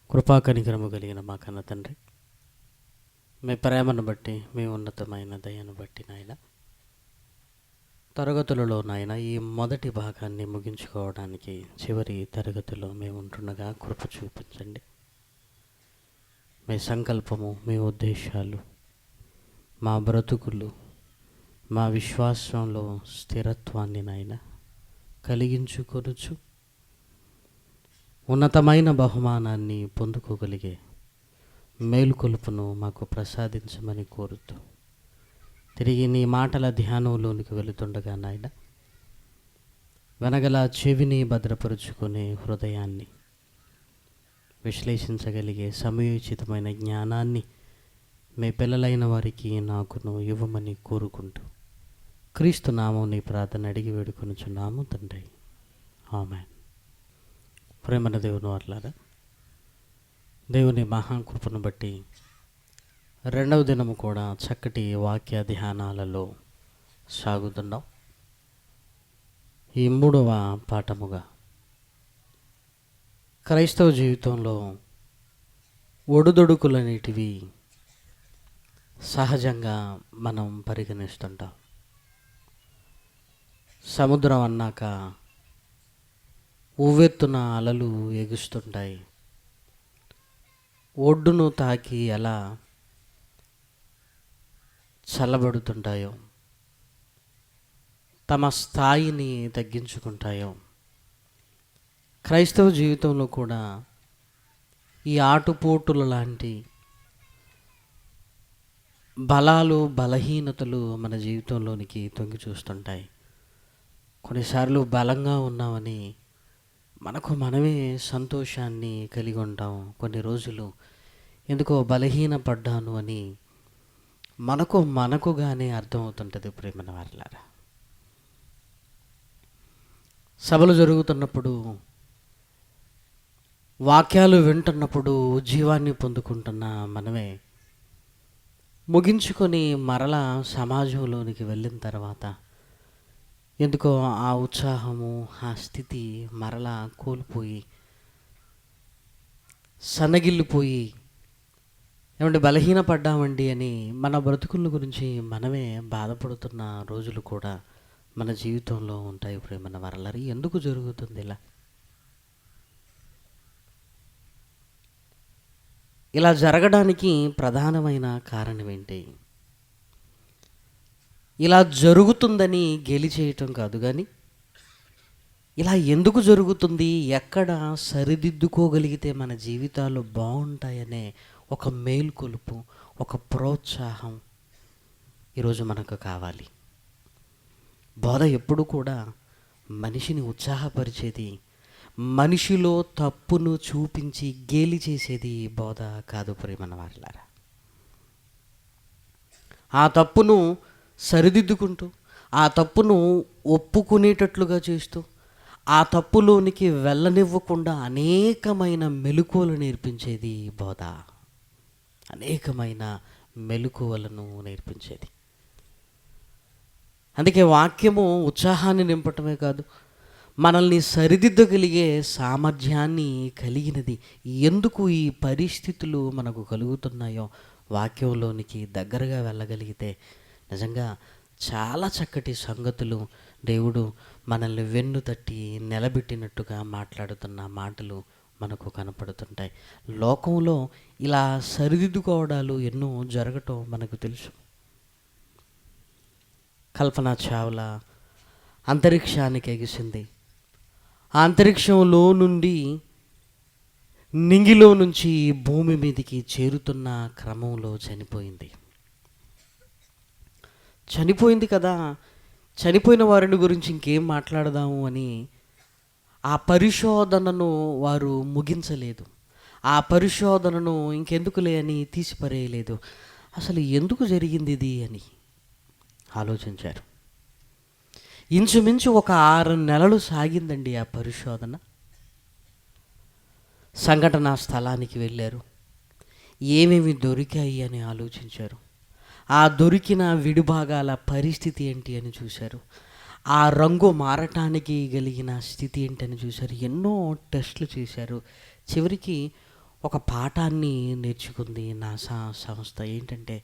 కృపా కనికరము కలిగిన మా కన్న తండ్రి, మీ ప్రేమను బట్టి, మీ ఉన్నతమైన దయను బట్టి నాయన, తరగతులలో నాయన ఈ మొదటి భాగాన్ని ముగించుకోవడానికి చివరి తరగతిలో మేము ఉంటుండగా కృప చూపించండి. మీ సంకల్పము, మీ ఉద్దేశాలు, మా బ్రతుకులు, మా విశ్వాసంలో స్థిరత్వాన్ని నాయన కలిగించుకొనుచు ఉన్నతమైన బహుమానాన్ని పొందుకోగలిగే మేలుకొలుపును మాకు ప్రసాదించమని కోరుతూ తిరిగి నీ మాటల ధ్యానంలోనికి వెళుతుండగా నాయన, వెనగల చెవిని భద్రపరుచుకునే హృదయాన్ని, విశ్లేషించగలిగే సమయోచితమైన జ్ఞానాన్ని మీ పిల్లలైన వారికి నాకును ఇవ్వమని కోరుకుంటూ క్రీస్తు నామం నీ ప్రార్థన అడిగి వేడుకొనుచున్నాము తండ్రి, ఆమేన్. ప్రేమన దేవుని వారలారా, దేవుని మహాకృపను బట్టి రెండవ దినము కూడా చక్కటి వాక్య ధ్యానాలలో సాగుతున్నాం. ఈ మూడవ పాఠముగా క్రైస్తవ జీవితంలో ఒడుదొడుకులనేటివి సహజంగా మనం పరిగణిస్తుంటాం. సముద్రం అన్నాక ఉవ్వెత్తున అలలు ఎగుస్తుంటాయి. ఒడ్డును తాకి ఎలా చల్లబడుతుంటాయో, తమ స్థాయిని తగ్గించుకుంటాయో, క్రైస్తవ జీవితంలో కూడా ఈ ఆటుపోటుల లాంటి బలాలు, బలహీనతలు మన జీవితంలోనికి తొంగి చూస్తుంటాయి. కొన్నిసార్లు బలంగా ఉన్నామని మనకు మనమే సంతోషాన్ని కలిగి ఉంటాం. కొన్ని రోజులు ఎందుకో బలహీనపడ్డాను అని మనకుగానే అర్థమవుతుంటుంది. ప్రేమన వారలారా, సభలు జరుగుతున్నప్పుడు, వాక్యాలు వింటున్నప్పుడు జీవాన్ని పొందుకుంటున్న మనమే ముగించుకొని మరలా సమాజంలోనికి వెళ్ళిన తర్వాత ఎందుకో ఆ ఉత్సాహము, ఆ స్థితి మరలా కోల్పోయి, సన్నగిల్లిపోయి, ఏమంటే బలహీనపడ్డామండి అని మన బ్రతుకుల గురించి మనమే బాధపడుతున్న రోజులు కూడా మన జీవితంలో ఉంటాయి. ప్రేమన వారలారా, ఎందుకు జరుగుతుంది ఇలా? ఇలా జరగడానికి ప్రధానమైన కారణం ఏంటి? ఇలా జరుగుతుందని గేలి చేయటం కాదు, కానీ ఇలా ఎందుకు జరుగుతుంది, ఎక్కడ సరిదిద్దుకోగలిగితే మన జీవితాలు బాగుంటాయనే ఒక మేల్కొలుపు, ఒక ప్రోత్సాహం ఈరోజు మనకు కావాలి. బోధ ఎప్పుడు కూడా మనిషిని ఉత్సాహపరిచేది, మనిషిలో తప్పును చూపించి గేలి చేసేది బోధ కాదు. ప్రేమన వారలారా, ఆ తప్పును సరిదిద్దుకుంటూ, ఆ తప్పును ఒప్పుకునేటట్లుగా చేస్తూ, ఆ తప్పులోనికి వెళ్ళనివ్వకుండా అనేకమైన మెలకువలు నేర్పించేది బోధ. అనేకమైన మెలకువలను నేర్పించేది. అందుకే వాక్యము ఉత్సాహాన్ని నింపటమే కాదు, మనల్ని సరిదిద్దగలిగే సామర్థ్యాన్ని కలిగినది. ఎందుకు ఈ పరిస్థితులు మనకు కలుగుతున్నాయో వాక్యంలోనికి దగ్గరగా వెళ్ళగలిగితే నిజంగా చాలా చక్కటి సంగతులు దేవుడు మనల్ని వెన్ను తట్టి నిలబెట్టినట్టుగా మాట్లాడుతున్న మాటలు మనకు కనపడుతుంటాయి. లోకంలో ఇలా సరిదిద్దుకోవడాలు ఎన్నో జరగటం మనకు తెలుసు. కల్పనా చావ్లా అంతరిక్షానికి ఎగిసింది. ఆ అంతరిక్షంలో నుండి నింగిలో నుంచి భూమి మీదకి చేరుతున్న క్రమంలో చనిపోయింది కదా, చనిపోయిన వారిని గురించి ఇంకేం మాట్లాడదాము అని ఆ పరిశోధనను వారు ముగించలేదు. ఆ పరిశోధనను ఇంకెందుకులే అని తీసిపరేయలేదు. అసలు ఎందుకు జరిగింది ఇది అని ఆలోచించారు. ఇంచుమించు ఒక 6 నెలలు సాగిందండి ఆ పరిశోధన. సంఘటనా స్థలానికి వెళ్ళారు. ఏమేమి దొరికాయి అని ఆలోచించారు. ఆ దొరికిన విడిభాగాల పరిస్థితి ఏంటి అని చూశారు. ఆ రంగు మారటానికి కలిగిన స్థితి ఏంటని చూశారు. ఎన్నో టెస్టులు చేశారు. చివరికి ఒక పాఠాన్ని నేర్చుకుంది నాసా సంస్థ. ఏంటంటే,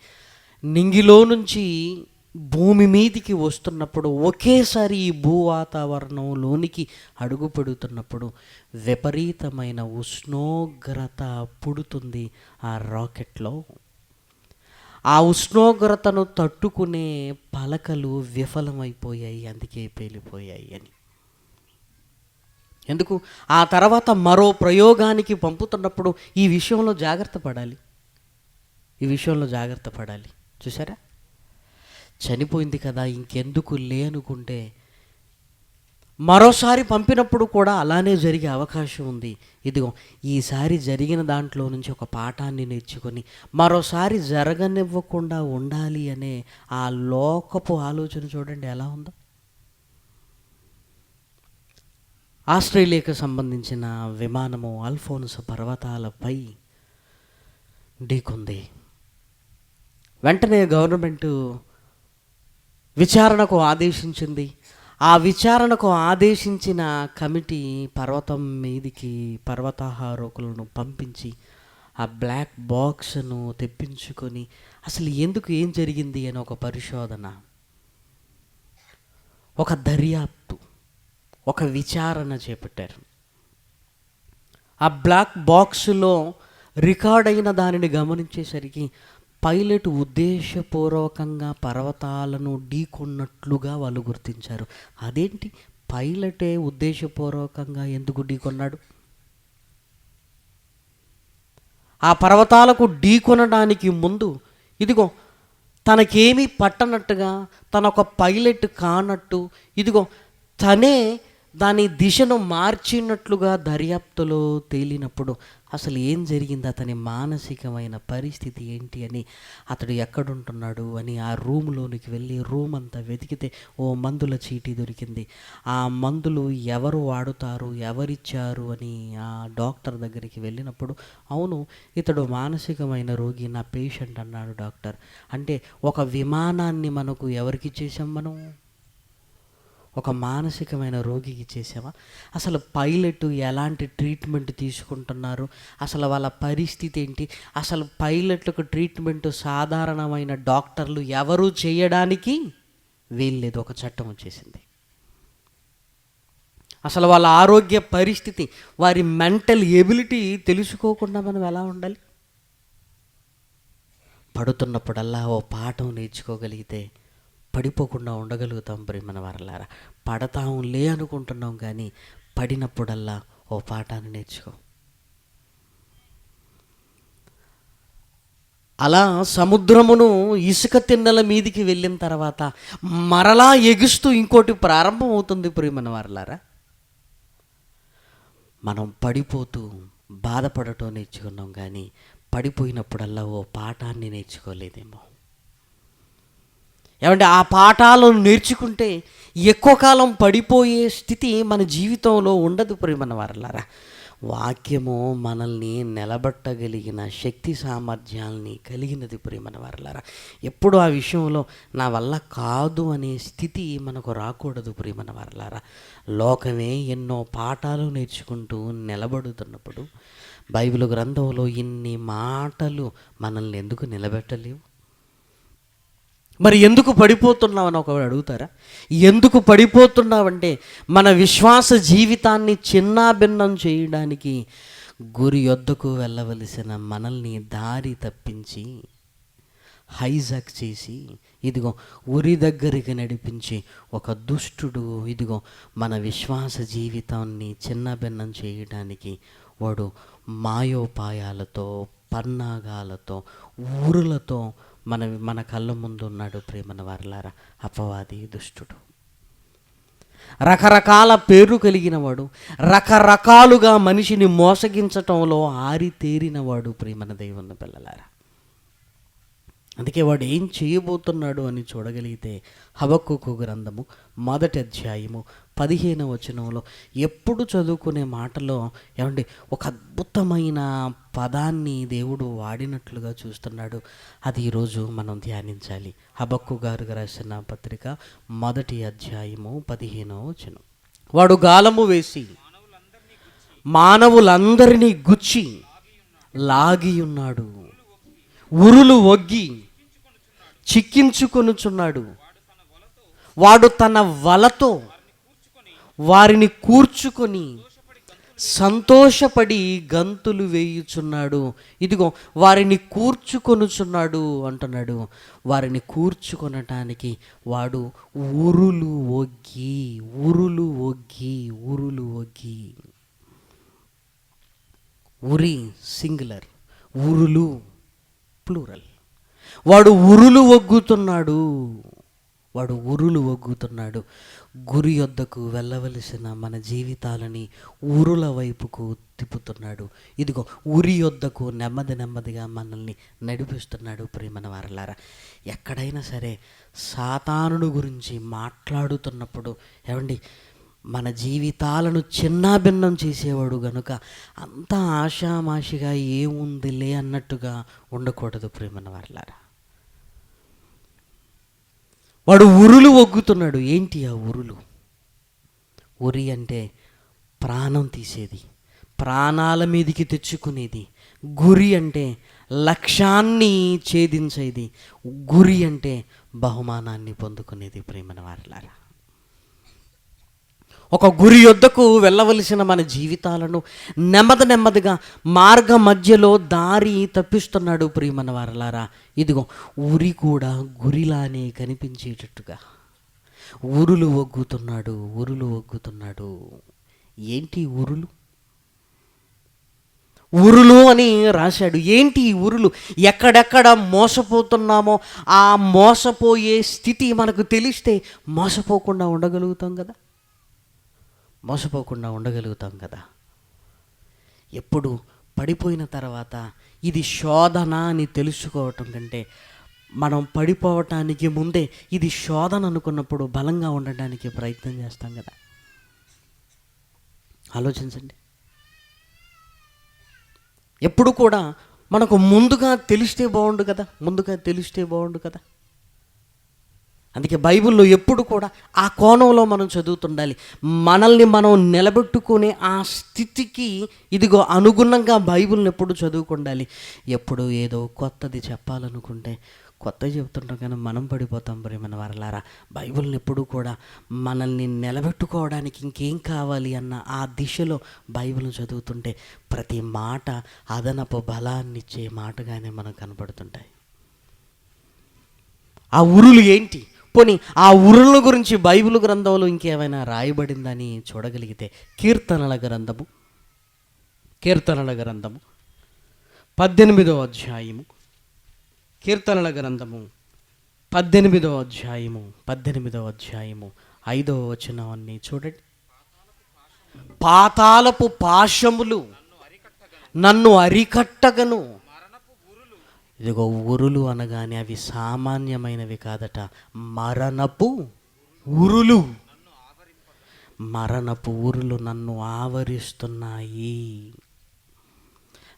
నింగిలో నుంచి భూమి మీదికి వస్తున్నప్పుడు ఒకేసారి ఈ భూ వాతావరణంలోనికి అడుగు పెడుతున్నప్పుడు విపరీతమైన ఉష్ణోగ్రత పుడుతుంది ఆ రాకెట్లో. ఆ ఉష్ణోగ్రతను తట్టుకునే పలకలు విఫలమైపోయాయి, అందుకే పేలిపోయాయి అని. ఎందుకు? ఆ తర్వాత మరో ప్రయోగానికి పంపుతున్నప్పుడు ఈ విషయంలో జాగ్రత్త పడాలి, ఈ విషయంలో జాగ్రత్త పడాలి. చూసారా, చనిపోయింది కదా ఇంకెందుకు అనుకుంటే మరోసారి పంపినప్పుడు కూడా అలానే జరిగే అవకాశం ఉంది. ఇదిగో ఈసారి జరిగిన దాంట్లో నుంచి ఒక పాఠాన్ని నేర్చుకొని మరోసారి జరగనివ్వకుండా ఉండాలి అనే ఆ లోకపు ఆలోచన చూడండి ఎలా ఉందో. ఆస్ట్రేలియాకు సంబంధించిన విమానము అల్ఫోన్స్ పర్వతాలపై ఢీకొంది. వెంటనే గవర్నమెంటు విచారణకు ఆదేశించింది. ఆ విచారణకు ఆదేశించిన కమిటీ పర్వతం మీదికి పర్వతారోహకులను పంపించి ఆ బ్లాక్ బాక్స్ను తెప్పించుకొని అసలు ఎందుకు ఏం జరిగింది అని ఒక పరిశోధన, ఒక దర్యాప్తు, ఒక విచారణ చేపట్టారు. ఆ బ్లాక్ బాక్స్లో రికార్డ్ అయిన దానిని గమనించేసరికి పైలట్ ఉద్దేశపూర్వకంగా పర్వతాలను ఢీకొన్నట్లుగా వాళ్ళు గుర్తించారు. అదేంటి, పైలటే ఉద్దేశపూర్వకంగా ఎందుకు ఢీకొన్నాడు? ఆ పర్వతాలకు ఢీకొనడానికి ముందు ఇదిగో తనకేమీ పట్టనట్టుగా, తన ఒక పైలట్ కానట్టు, ఇదిగో తనే దాని దిశను మార్చినట్లుగా దర్యాప్తులో తేలినప్పుడు అసలు ఏం జరిగింది, అతని మానసికమైన పరిస్థితి ఏంటి అని, అతడు ఎక్కడుంటున్నాడు అని ఆ రూమ్లోనికి వెళ్ళి రూమ్ అంతా వెతికితే ఓ మందుల చీటీ దొరికింది. ఆ మందులు ఎవరు వాడుతారు, ఎవరిచ్చారు అని ఆ డాక్టర్ దగ్గరికి వెళ్ళినప్పుడు, అవును ఇతడు మానసికమైన రోగి, నా పేషెంట్ అన్నాడు డాక్టర్. అంటే ఒక విమానాన్ని మనకు ఎవరికి ఇచ్చేసాం మనం? ఒక మానసికమైన రోగికి చేసావా? అసలు పైలట్ ఎలాంటి ట్రీట్మెంట్ తీసుకుంటున్నారు, అసలు వాళ్ళ పరిస్థితి ఏంటి, అసలు పైలట్లకు ట్రీట్మెంట్ సాధారణమైన డాక్టర్లు ఎవరు చేయడానికి వీల్లేదు, ఒక చట్టం వచ్చేసింది. అసలు వాళ్ళ ఆరోగ్య పరిస్థితి, వారి మెంటల్ ఎబిలిటీ తెలుసుకోకుండా మనం ఎలా ఉండాలి? పడుతున్నప్పుడల్లా ఓ పాఠం నేర్చుకోగలిగితే పడిపోకుండా ఉండగలుగుతాం. ప్రియమైన వారలారా, పడతాంలే అనుకుంటున్నాం కానీ పడినప్పుడల్లా ఓ పాఠాన్ని నేర్చుకో. అలా సముద్రమును ఇసుక తిన్నెల మీదికి వెళ్ళిన తర్వాత మరలా ఎగుస్తూ ఇంకోటి ప్రారంభం అవుతుంది. ప్రియమైన వారలారా, మనం పడిపోతూ బాధపడటం నేర్చుకున్నాం కానీ పడిపోయినప్పుడల్లా ఓ పాఠాన్ని నేర్చుకోలేదేమో. ఏమంటే ఆ పాఠాలను నేర్చుకుంటే ఎక్కువ కాలం పడిపోయే స్థితి మన జీవితంలో ఉండదు. ప్రియమైన వారలారా, వాక్యము మనల్ని నిలబెట్టగలిగిన శక్తి సామర్థ్యాలని కలిగినది. ప్రియమైన వారలారా, ఎప్పుడు ఆ విషయంలో నా వల్ల కాదు అనే స్థితి మనకు రాకూడదు. ప్రియమైన వారలారా, లోకమే ఎన్నో పాఠాలు నేర్చుకుంటూ నిలబడుతున్నప్పుడు బైబిల్ గ్రంథంలో ఇన్ని మాటలు మనల్ని ఎందుకు నిలబెట్టలేవు? మరి ఎందుకు పడిపోతున్నావని ఒకవేళ అడుగుతారా? ఎందుకు పడిపోతున్నావంటే మన విశ్వాస జీవితాన్ని చిన్నాభిన్నం చేయడానికి గురి యొద్దకు వెళ్ళవలసిన మనల్ని దారి తప్పించి హైజాక్ చేసి ఇదిగో ఉరి దగ్గరికి నడిపించి ఒక దుష్టుడు ఇదిగో మన విశ్వాస జీవితాన్ని చిన్నభిన్నం చేయడానికి వాడు మాయోపాయాలతో, పన్నాగాలతో, ఊరులతో మన కళ్ళ ముందు ఉన్నాడు. ప్రేమన వారలారా, అపవాది దుష్టుడు రకరకాల పేర్లు కలిగినవాడు, రకరకాలుగా మనిషిని మోసగించటంలో ఆరితేరినవాడు. ప్రేమన దేవుని పిల్లలారా, అందుకే వాడు ఏం చేయబోతున్నాడు అని చూడగలిగితే హబక్కూకు గ్రంథము 1వ అధ్యాయము 15వ వచనంలో ఎప్పుడు చదువుకునే మాటలో ఏమండి ఒక అద్భుతమైన పదాన్ని దేవుడు వాడినట్లుగా చూస్తున్నాడు. అది ఈరోజు మనం ధ్యానించాలి. హబక్కూకు గారు రాసిన పత్రిక 1వ అధ్యాయము 15వ వచనం. వాడు గాలము వేసి మానవులందరినీ గుచ్చి లాగి ఉన్నాడు, ఉరులు ఒగ్గి చిక్కించుకొనుచున్నాడు. వాడు తన వలతో వారిని కూర్చుకొని సంతోషపడి గంతులు వేయుచున్నాడు. ఇదిగో వారిని కూర్చుకొనుచున్నాడు అంటున్నాడు. వారిని కూర్చుకొనటానికి వాడు ఉరులు ఒగ్గి, ఉరులు ఒగ్గి, ఉరులు ఒగ్గి. ఉరి సింగులర్, ఉరులు ప్లూరల్. వాడు ఉరులు ఒగ్గుతున్నాడు, వాడు ఉరులు ఒగ్గుతున్నాడు. గురి యొద్దకు వెళ్ళవలసిన మన జీవితాలని ఉరుల వైపుకు తిప్పుతున్నాడు. ఇదిగో ఉరి యొద్దకు నెమ్మది నెమ్మదిగా మనల్ని నడిపిస్తున్నాడు. ప్రియమైన వారలారా, ఎక్కడైనా సరే సాతానుడు గురించి మాట్లాడుతున్నప్పుడు ఏమండి, మన జీవితాలను చిన్నాభిన్నం చేసేవాడు గనుక అంత ఆషామాషిగా ఏముందిలే అన్నట్టుగా ఉండకూడదు. ప్రియమైన వారలారా, వాడు ఉరులు ఒగ్గుతున్నాడు. ఏంటి ఆ ఉరులు? ఉరి అంటే ప్రాణం తీసేది, ప్రాణాల మీదికి తెచ్చుకునేది. గురి అంటే లక్ష్యాన్ని ఛేదించేది. గురి అంటే బహుమానాన్ని పొందుకునేది. ప్రియమైన వారలారా, ఒక గురి యొద్దకు వెళ్ళవలసిన మన జీవితాలను నెమ్మది నెమ్మదిగా మార్గ మధ్యలో దారి తప్పిస్తున్నాడు. ప్రియమైన వారలారా, ఇదిగో ఉరి కూడా గురిలానే కనిపించేటట్టుగా ఉరులు ఒగ్గుతున్నాడు, ఉరులు ఒగ్గుతున్నాడు. ఏంటి ఉరులు? ఉరులు అని రాశాడు. ఏంటి ఉరులు? ఎక్కడెక్కడ మోసపోతున్నామో ఆ మోసపోయే స్థితి మనకు తెలిస్తే మోసపోకుండా ఉండగలుగుతాం కదా, మోసపోకుండా ఉండగలుగుతాం కదా. ఎప్పుడు పడిపోయిన తర్వాత ఇది శోధన అని తెలుసుకోవటం కంటే మనం పడిపోవటానికి ముందే ఇది శోధన అనుకున్నప్పుడు బలంగా ఉండడానికి ప్రయత్నం చేస్తాం కదా. ఆలోచించండి. ఎప్పుడు కూడా మనకు ముందుగా తెలిస్తే బాగుండు కదా, ముందుగా తెలిస్తే బాగుండు కదా. అందుకే బైబిల్లో ఎప్పుడు కూడా ఆ కోణంలో మనం చదువుతుండాలి. మనల్ని మనం నిలబెట్టుకునే ఆ స్థితికి ఇదిగో అనుగుణంగా బైబిల్ని ఎప్పుడు చదువుకుండాలి. ఎప్పుడు ఏదో కొత్తది చెప్పాలనుకుంటే కొత్త చెప్తుంటాం కానీ మనం పడిపోతాం. ప్రియమైన వారలారా, బైబిల్ని ఎప్పుడు కూడా మనల్ని నిలబెట్టుకోవడానికి ఇంకేం కావాలి అన్న ఆ దిశలో బైబిల్ని చదువుతుంటే ప్రతి మాట అదనపు బలాన్నిచ్చే మాటగానే మనకు కనపడుతుంటాయి. ఆ ఉరులు ఏంటి? పోనీ ఆ ఉరుల గురించి బైబిల్ గ్రంథంలో ఇంకేమైనా రాయబడిందని చూడగలిగితే కీర్తనల గ్రంథము 18వ అధ్యాయము, కీర్తనల గ్రంథము 18వ అధ్యాయము 5వ వచనాన్ని చూడండి. పాతాళపు పాశములు నన్ను అరికట్టగను. ఇదిగో ఉరులు అనగానే అవి సామాన్యమైనవి కాదట, మరణపు ఉరులు. మరణపు ఉరులు నన్ను ఆవరిస్తున్నాయి.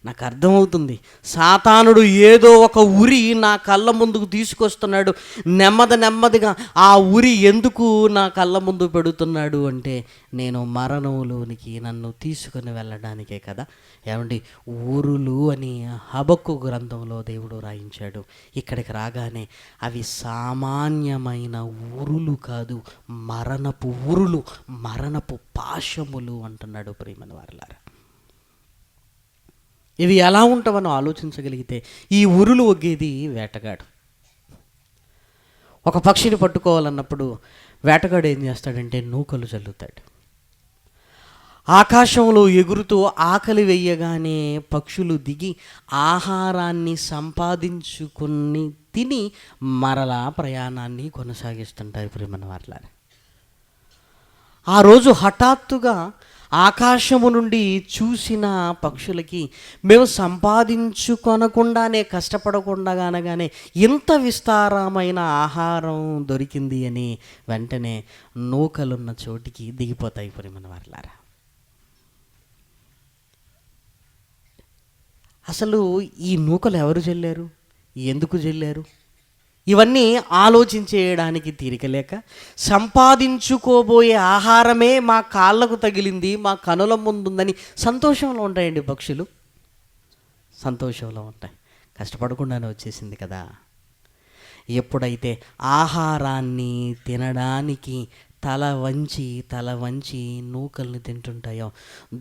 నాకు అర్థమవుతుంది, సాతానుడు ఏదో ఒక ఉరి నా కళ్ళ ముందుకు తీసుకొస్తున్నాడు. నెమ్మదిగా ఆ ఉరి ఎందుకు నా కళ్ళ ముందు పెడుతున్నాడు అంటే నేను మరణంలోనికి నన్ను తీసుకుని వెళ్ళడానికే కదా. ఏమండి, ఊరులు అని హబక్కు గ్రంథంలో దేవుడు రాయించాడు. ఇక్కడికి రాగానే అవి సామాన్యమైన ఊరులు కాదు, మరణపు ఊరులు, మరణపు పాశములు అంటున్నాడు. ప్రియమైన వారలారా, ఇవి ఎలా ఉంటామని ఆలోచించగలిగితే, ఈ ఉరులు ఒగ్గేది వేటగాడు. ఒక పక్షిని పట్టుకోవాలన్నప్పుడు వేటగాడు ఏం చేస్తాడంటే నూకలు చల్లుతాడు. ఆకాశంలో ఎగురుతూ ఆకలి వెయ్యగానే పక్షులు దిగి ఆహారాన్ని సంపాదించుకుని తిని మరలా ప్రయాణాన్ని కొనసాగిస్తుంటాయి. ప్రియమైన వారలారా, ఆ రోజు హఠాత్తుగా ఆకాశము నుండి చూసిన పక్షులకి మేము సంపాదించుకొనకుండానే కష్టపడకుండాగానే ఇంత విస్తారమైన ఆహారం దొరికింది అని వెంటనే నూకలున్న చోటికి దిగిపోతాయి. ప్రియమైన వారలారా, అసలు ఈ నూకలు ఎవరు జల్లారు, ఎందుకు జల్లారు, ఇవన్నీ ఆలోచించేయడానికి తీరిక లేక సంపాదించుకోబోయే ఆహారమే మా కాళ్ళకు తగిలింది, మా కనుల ముందుందని సంతోషంలో ఉంటాయండి పక్షులు. సంతోషంలో ఉంటాయి. కష్టపడకుండానే వచ్చేసింది కదా. ఎప్పుడైతే ఆహారాన్ని తినడానికి తల వంచి నూకల్ని తింటుంటాయో,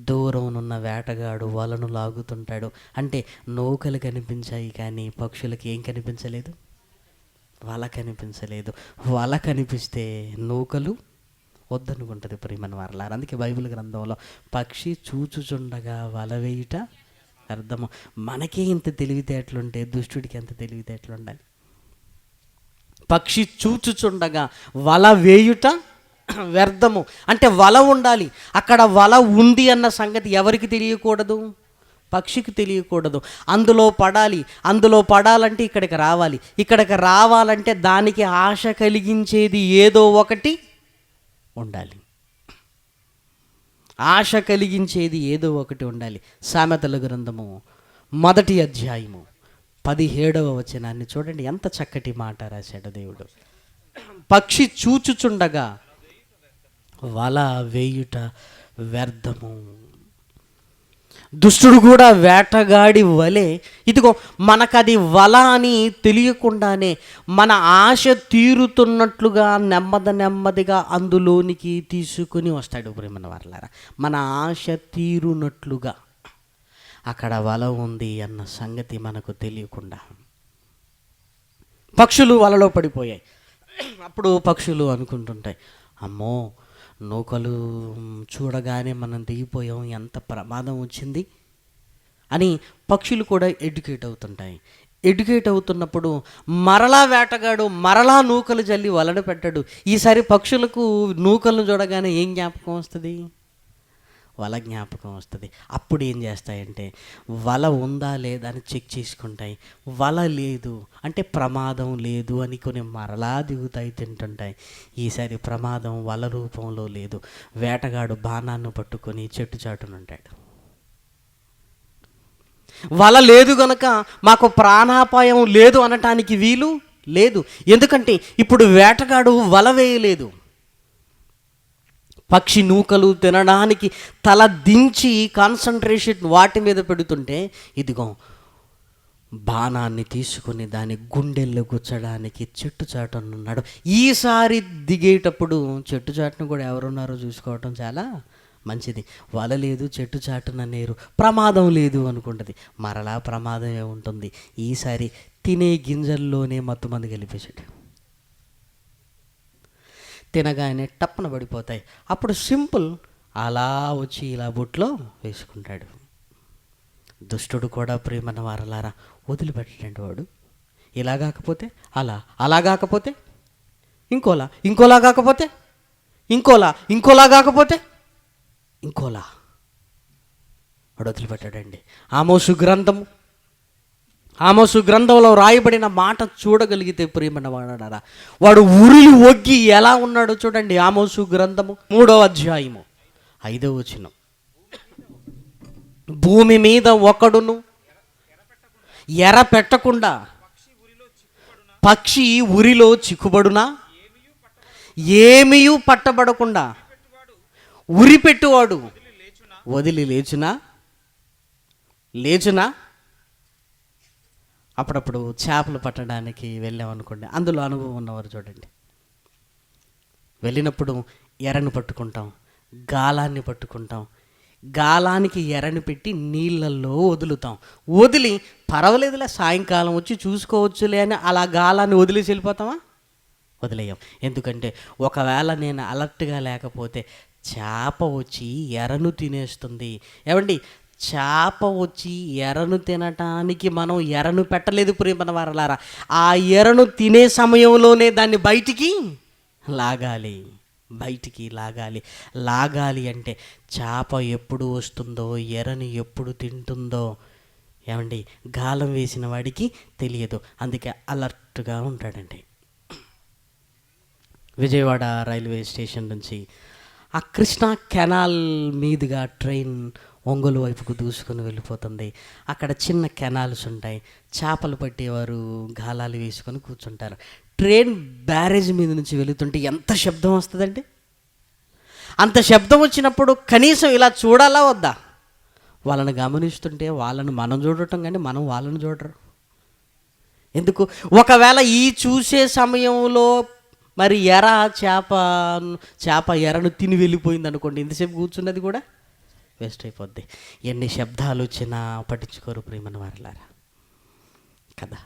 దూరంనున్న వేటగాడు వలను లాగుతుంటాడు. అంటే నూకలు కనిపించాయి కానీ పక్షులకి ఏం కనిపించలేదు? వల కనిపించలేదు. వల కనిపిస్తే నూకలు వద్దనుకుంటుంది ప్రియమైన వారలారా. అందుకే బైబిల్ గ్రంథంలో పక్షి చూచుచుండగా వల వేయుట అర్థము. మనకే ఇంత తెలివితేటలుంటే దుష్టుడికి ఎంత తెలివితేటలు ఉండాలి. పక్షి చూచుచుండగా వల వేయుట వ్యర్థము. అంటే వల ఉండాలి. అక్కడ వల ఉంది అన్న సంగతి ఎవరికి తెలియకూడదు? పక్షికి తెలియకూడదు. అందులో పడాలంటే ఇక్కడికి రావాలి. ఇక్కడికి రావాలంటే దానికి ఆశ కలిగించేది ఏదో ఒకటి ఉండాలి. ఆశ కలిగించేది ఏదో ఒకటి ఉండాలి. సామెతల గ్రంథము 1వ అధ్యాయము 17వ వచనాన్ని చూడండి. ఎంత చక్కటి మాట రాశాడు దేవుడు. పక్షి చూచుచుండగా వల వేయుట వ్యర్థము. దుష్టుడు కూడా వేటగాడి వలె, ఇదిగో మనకది వల అని తెలియకుండానే మన ఆశ తీరుతున్నట్లుగా నెమ్మదిగా అందులోనికి తీసుకుని వస్తాడు. ప్రియమైన వారలారా, మన ఆశ తీరునట్లుగా అక్కడ వల ఉంది అన్న సంగతి మనకు తెలియకుండా పక్షులు వలలో పడిపోయాయి. అప్పుడు పక్షులు అనుకుంటుంటాయి, అమ్మో నూకలు చూడగానే మనం దిగిపోయాం, ఎంత ప్రమాదం వచ్చింది అని పక్షులు కూడా ఎడ్యుకేట్ అవుతున్నప్పుడు మరలా వేటగాడు మరలా నూకలు జల్లి వలను పెట్టాడు. ఈసారి పక్షులకు నూకలను చూడగానే ఏం జ్ఞాపకం వస్తుంది? వల జ్ఞాపకం వస్తుంది. అప్పుడు ఏం చేస్తాయంటే వల ఉందా లేదా అని చెక్ చేసుకుంటాయి. వల లేదు అంటే ప్రమాదం లేదు అనుకుని మరలా దిగుతాయి, తింటుంటాయి. ఈసారి ప్రమాదం వల రూపంలో లేదు. వేటగాడు బాణాన్ని పట్టుకొని చెట్టు చాటునుంటాడు. వల లేదు గనక మాకు ప్రాణాపాయం లేదు అనటానికి వీలు లేదు. ఎందుకంటే ఇప్పుడు వేటగాడు వల వేయలేదు. పక్షి నూకలు తినడానికి తల దించి కాన్సన్ట్రేషన్ వాటి మీద పెడుతుంటే, ఇదిగో బాణాన్ని తీసుకుని దాని గుండెల్లో గుచ్చడానికి చెట్టు చాటునున్నాడు. ఈసారి దిగేటప్పుడు చెట్టు చాటును కూడా ఎవరున్నారో చూసుకోవటం చాలా మంచిది. వల లేదు, చెట్టు చాటున నేరు, ప్రమాదం లేదు అనుకుంటుంది. మరలా ప్రమాదమే ఉంటుంది. ఈసారి తినే గింజల్లోనే మత్తుమంది కలిపేసాడు. తినగానే టప్పున పడిపోతాయి. అప్పుడు సింపుల్ అలా వచ్చి ఇలా బుట్లో వేసుకుంటాడు. దుష్టుడు కూడా ప్రియమైన వారలారా వదిలిపెట్టండి. వాడు ఇలా కాకపోతే అలా కాకపోతే ఇంకోలా కాకపోతే ఇంకోలా కాకపోతే ఇంకోలా వాడు వదిలిపెట్టాడండి. ఆమోసు గ్రంథంలో రాయబడిన మాట చూడగలిగితే ప్రియమైన వాడారా, వాడు ఉరిలి ఒగ్గి ఎలా ఉన్నాడో చూడండి. ఆమోసు గ్రంథము 3వ అధ్యాయము 5వ వచనం. భూమి మీద ఒకడును ఎర పెట్టకుండా పక్షి ఉరిలో చిక్కుబడునా, ఏమీయూ పట్టబడకుండా ఉరి పెట్టువాడు వదిలి లేచునా. అప్పుడప్పుడు చేపలు పట్టడానికి వెళ్ళామనుకోండి, అందులో అనుభవం ఉన్నవారు చూడండి, వెళ్ళినప్పుడు ఎరను పట్టుకుంటాం, గాలాన్ని పట్టుకుంటాం, గాలానికి ఎరని పెట్టి నీళ్ళల్లో వదిలి పర్వాలేదులే సాయంకాలం వచ్చి చూసుకోవచ్చులే అని అలా గాలాన్ని వదిలేసి వెళ్ళిపోతామా? వదిలేయం. ఎందుకంటే ఒకవేళ నేను అలర్ట్గా లేకపోతే చేప వచ్చి ఎరను తినేస్తుంది. ఏమండి, చేప వచ్చి ఎరను తినటానికి మనం ఎరను పెట్టలేదు ప్రియమైన వారలారా. ఆ ఎరను తినే సమయంలోనే దాన్ని బయటికి లాగాలి అంటే చేప ఎప్పుడు వస్తుందో, ఎరను ఎప్పుడు తింటుందో ఏమండి గాలం వేసిన వాడికి తెలియదు. అందుకే అలర్ట్గా ఉంటాడండి. విజయవాడ రైల్వే స్టేషన్ నుంచి ఆ కృష్ణా కెనాల్ మీదుగా ట్రైన్ ఒంగోలు వైపుకు దూసుకొని వెళ్ళిపోతుంది. అక్కడ చిన్న కెనాల్స్ ఉంటాయి. చేపలు పట్టేవారు గాలాలు వేసుకొని కూర్చుంటారు. ట్రైన్ బ్యారేజ్ మీద నుంచి వెళుతుంటే ఎంత శబ్దం వస్తుందండి. అంత శబ్దం వచ్చినప్పుడు కనీసం ఇలా చూడాలా వద్దా? వాళ్ళని గమనిస్తుంటే వాళ్ళని మనం చూడటం కానీ మనం వాళ్ళని చూడరు. ఎందుకు? ఒకవేళ ఈ చూసే సమయంలో మరి చేప ఎరను తిని వెళ్ళిపోయింది అనుకోండి, ఇంతసేపు కూర్చున్నది కూడా వేస్ట్ అయిపోద్ది. ఎన్ని శబ్దాలు వచ్చినా పట్టించుకోరు ప్రియమైన వారలారా కదా.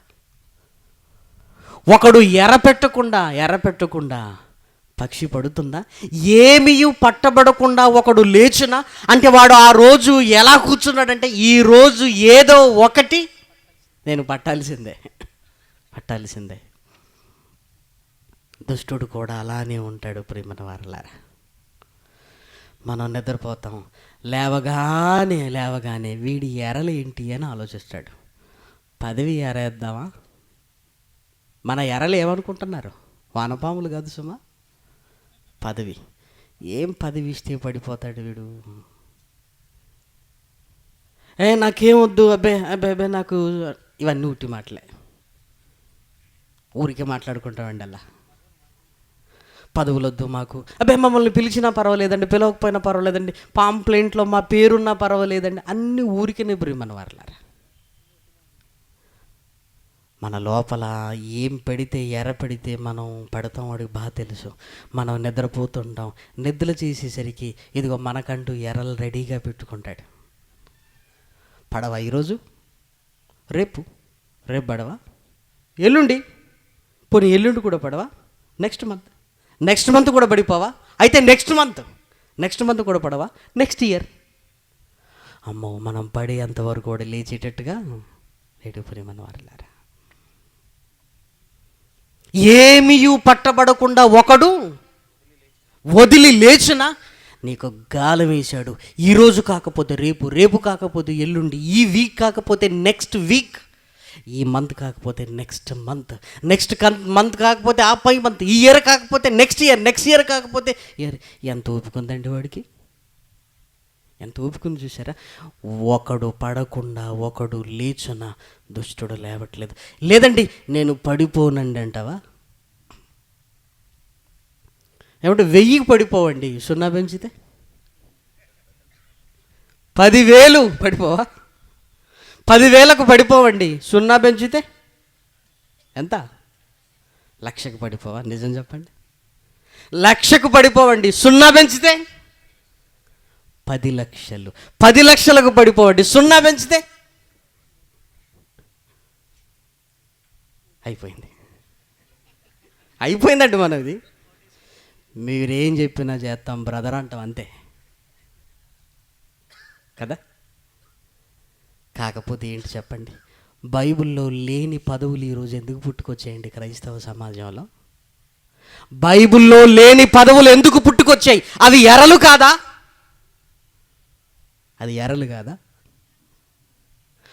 ఒకడు ఎర పెట్టకుండా పక్షి పడుతుందా? ఏమీ పట్టబడకుండా ఒకడు లేచునా అంటే వాడు ఆ రోజు ఎలా కూర్చున్నాడంటే, ఈ రోజు ఏదో ఒకటి నేను పట్టాల్సిందే. దుష్టుడు కూడా అలానే ఉంటాడు ప్రియమైన వారలారా. మనం నిద్రపోతాం, లేవగానే వీడి ఎరలు ఏంటి అని ఆలోచిస్తాడు. పదవి ఎరేద్దామా? మన ఎరలు ఏమనుకుంటున్నారు? వానపాములు కాదు సుమా, పదవి. ఏం పదవి ఇస్తే పడిపోతాడు వీడు. నాకేమొద్దు, అబ్బే నాకు ఇవన్నీ ఉట్టి మాటలే, ఊరికే మాట్లాడుకుంటామండి అలా. పదవులొద్దు మాకు, మమ్మల్ని పిలిచినా పర్వాలేదండి, పిలవకపోయినా పర్వాలేదండి, పాంప్లెంట్లో మా పేరున్నా పర్వాలేదండి, అన్నీ ఊరికేనే ప్రియమైన వారలారా. మన లోపల ఏం ఎర పెడితే మనం పడతాం వాడికి బాగా తెలుసు. మనం నిద్రపోతుంటాం, నిద్ర చేసేసరికి ఇదిగో మనకంటూ ఎరలు రెడీగా పెట్టుకుంటాడు. పడవా ఈరోజు, రేపు పడవా, ఎల్లుండి ఎల్లుండి కూడా పడవా, నెక్స్ట్ మంత్ కూడా పడిపోవా, అయితే నెక్స్ట్ మంత్ కూడా పడవా, నెక్స్ట్ ఇయర్. అమ్మో, మనం పడేంతవరకు కూడా లేచేటట్టుగా లేడు ప్రియమైన వారలారా. ఏమీ పట్టబడకుండా ఒకడు వదిలి లేచునా నీకు గాలం వేశాడు. ఈరోజు కాకపోతే రేపు కాకపోతే ఎల్లుండి, ఈ వీక్ కాకపోతే నెక్స్ట్ వీక్, ఈ మంత్ కాకపోతే నెక్స్ట్ మంత్ కాకపోతే ఆ పై మంత్, ఈ ఇయర్ కాకపోతే నెక్స్ట్ ఇయర్ కాకపోతే ఇయర్. ఎంత ఊపుకుందండి వాడికి, ఎంత ఊపుకుంది చూసారా. ఒకడు పడకుండా ఒకడు లేచున, దుష్టుడు లేవట్లేదు. లేదండి నేను పడిపోనండి అంటావా? ఏమంటే 1000కి పడిపోవండి, 0 పెంచితే 10,000 పడిపోవా? 10,000కు పడిపోవండి, 0 పెంచితే ఎంత? 1,00,000కు పడిపోవా? నిజం చెప్పండి. 1,00,000కు పడిపోవండి, 0 పెంచితే 10 లక్షలు. 10 లక్షలకు పడిపోవండి, 0 పెంచితే అయిపోయిందండి మనది. మీరేం చెప్పినా చేస్తాం బ్రదర్ అంటాం, అంతే కదా. కాకపోతే ఏంటి చెప్పండి, బైబిల్లో లేని పదవులు ఈరోజు ఎందుకు పుట్టుకొచ్చాయండి క్రైస్తవ సమాజంలో? బైబిల్లో లేని పదవులు ఎందుకు పుట్టుకొచ్చాయి? అవి ఎరలు కాదా?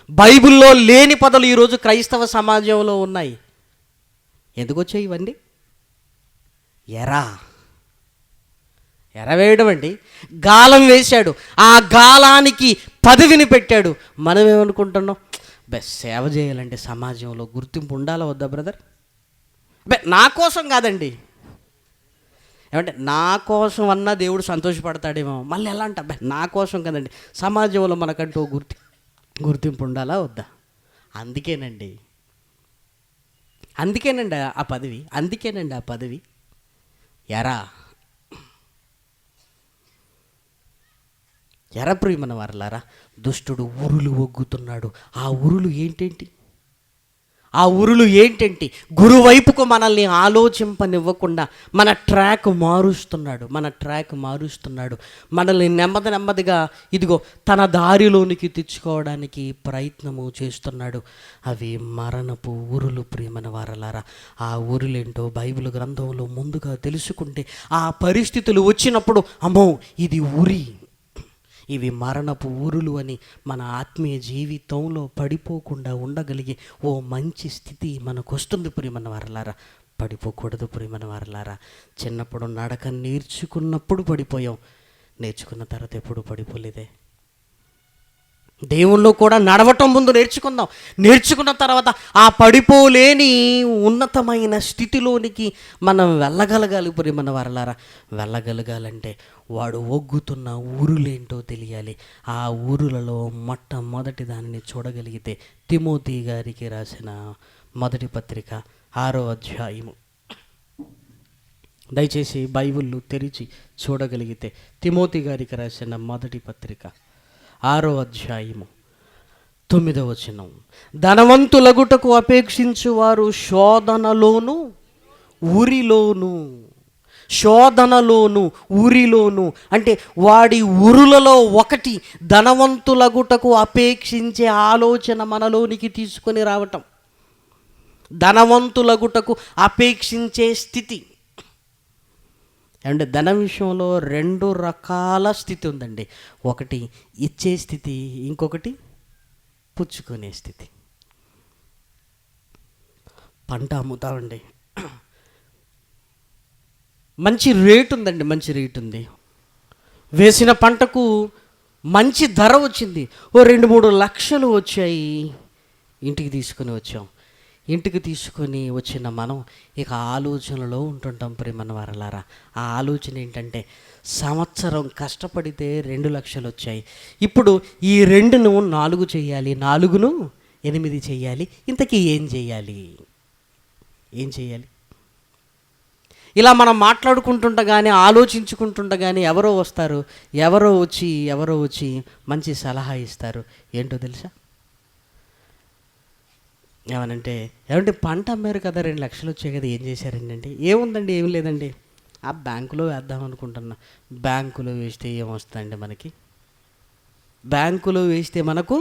బైబిల్లో లేని పదవులు ఈరోజు క్రైస్తవ సమాజంలో ఉన్నాయి. ఎందుకు వచ్చాయి ఇవన్నీ? ఎర వేయడం అండి. గాలం వేశాడు, ఆ గాలానికి పదవిని పెట్టాడు. మనం ఏమనుకుంటున్నాం? సేవ చేయాలంటే సమాజంలో గుర్తింపు ఉండాలా వద్దా బ్రదర్? నా కోసం కాదండి, ఏమంటే నా కోసం అన్నా దేవుడు సంతోషపడతాడేమో. మళ్ళీ ఎలా అంట, నా కోసం కదండి, సమాజంలో మనకంటూ గుర్తింపు ఉండాలా వద్దా? అందుకేనండి ఆ పదవి ఎర ప్రియమైన వారలారా. దుష్టుడు ఉరులు ఒగ్గుతున్నాడు. ఆ ఉరులు ఏంటంటే గురువైపుకు మనల్ని ఆలోచింపనివ్వకుండా మన ట్రాక్ మారుస్తున్నాడు. మనల్ని నెమ్మదిగా ఇదిగో తన దారిలోనికి తెచ్చుకోవడానికి ప్రయత్నము చేస్తున్నాడు. అవి మరణపు ఊరులు ప్రియమైన వారలారా. ఆ ఊరులేంటో బైబిల్ గ్రంథంలో ముందుగా తెలుసుకుంటే, ఆ పరిస్థితులు వచ్చినప్పుడు అమ్మో ఇది ఉరి, ఇవి మరణపు ఊరులు అని మన ఆత్మీయ జీవితంలో పడిపోకుండా ఉండగలిగే ఓ మంచి స్థితి మనకు వస్తుంది ప్రియమైన వారలారా. పడిపోకూడదు ప్రియమైన వారలారా. చిన్నప్పుడు నడక నేర్చుకున్నప్పుడు పడిపోయాం, నేర్చుకున్న తర్వాత ఎప్పుడు పడిపోలేదే. దేవుల్లో కూడా నడవటం ముందు నేర్చుకుందాం. నేర్చుకున్న తర్వాత ఆ పడిపోలేని ఉన్నతమైన స్థితిలోనికి మనం వెళ్ళగలగాలి. ఇప్పుడు మన వరలారా, వెళ్ళగలగాలంటే వాడు ఒగ్గుతున్న ఊరులేంటో తెలియాలి. ఆ ఊరులలో మొట్టమొదటి దానిని చూడగలిగితే తిమోతి గారికి రాసిన మొదటి పత్రిక 6వ అధ్యాయము. దయచేసి బైబిల్ తెరిచి చూడగలిగితే తిమోతి గారికి రాసిన మొదటి పత్రిక 6వ అధ్యాయము 9వ వచనం. ధనవంతులగుటకు అపేక్షించువారు శోధనలోను ఊరిలోను, శోధనలోను ఊరిలోను అంటే వాడి ఊరులలో ఒకటి ధనవంతులగుటకు అపేక్షించే ఆలోచన మనలోనికి తీసుకొని రావటం. ధనవంతులగుటకు అపేక్షించే స్థితి అంటే ధన విషయంలో 2 రకాల స్థితి ఉందండి. ఒకటి ఇచ్చే స్థితి, ఇంకొకటి పుచ్చుకునే స్థితి. పంట అమ్ముతామండి, మంచి రేటు ఉందండి, మంచి రేటు ఉంది, వేసిన పంటకు మంచి ధర వచ్చింది, ఓ 2-3 లక్షలు వచ్చాయి, ఇంటికి తీసుకొని వచ్చాం. ఇంటికి తీసుకొని వచ్చిన మనం ఇక ఆలోచనలో ఉంటుంటాం. ప్రేమన్న వారలారా, ఆ ఆలోచన ఏంటంటే సంవత్సరం కష్టపడితే 2 లక్షలు వచ్చాయి, ఇప్పుడు ఈ 2ను 4 చేయాలి, 4ను 8 చేయాలి, ఇంతకీ ఏం చేయాలి? ఇలా మనం మాట్లాడుకుంటుండగానే, ఆలోచించుకుంటుండగానే ఎవరో వస్తారు, ఎవరో వచ్చి మంచి సలహా ఇస్తారు. ఏంటో తెలుసా? ఏమంటే పంట అమ్మారు కదా, 2 లక్షలు వచ్చాయి కదా, ఏం చేశారండి అంటే, ఏముందండి, ఏం లేదండి, ఆ బ్యాంకులో వేద్దాం అనుకుంటున్నా. బ్యాంకులో వేస్తే ఏమొస్తుందండి మనకి? బ్యాంకులో వేస్తే మనకు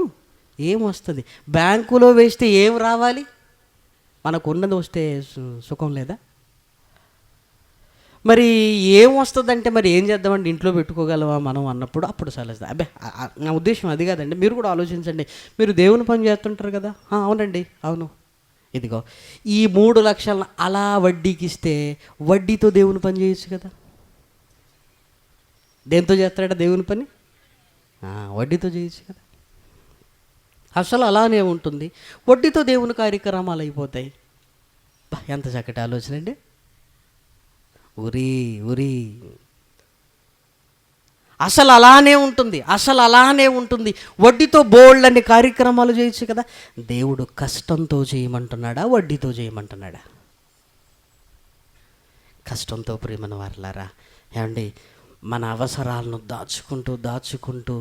ఏమొస్తుంది? బ్యాంకులో వేస్తే ఏం రావాలి? మనకు ఉన్నది వస్తే సుఖం లేదా? మరి ఏం వస్తుందంటే మరి ఏం చేద్దామండి, ఇంట్లో పెట్టుకోగలవా మనం అన్నప్పుడు అప్పుడు సలహా. అబ్బే, నా ఉద్దేశం అది కాదండి. మీరు కూడా ఆలోచించండి. మీరు దేవుని పని చేస్తుంటారు కదా. అవునండి, అవును. ఇదిగో ఈ 3 లక్షలను అలా వడ్డీకి ఇస్తే వడ్డీతో దేవుని పని చేయొచ్చు కదా. దేంతో చేస్తాడట దేవుని పని? వడ్డీతో చేయొచ్చు కదా. అసలు అలానే ఉంటుంది, వడ్డీతో దేవుని కార్యక్రమాలు అయిపోతాయి. ఎంత చక్కటి ఆలోచన అండి. ఉరి అసలు అలానే ఉంటుంది, వడ్డీతో బోల్డన్ని కార్యక్రమాలు చేయొచ్చు కదా. దేవుడు కష్టంతో చేయమంటున్నాడా, వడ్డీతో చేయమంటున్నాడా? కష్టంతో. ప్రియమైన వారలారా, ఏమండి, మన అవసరాలను దాచుకుంటూ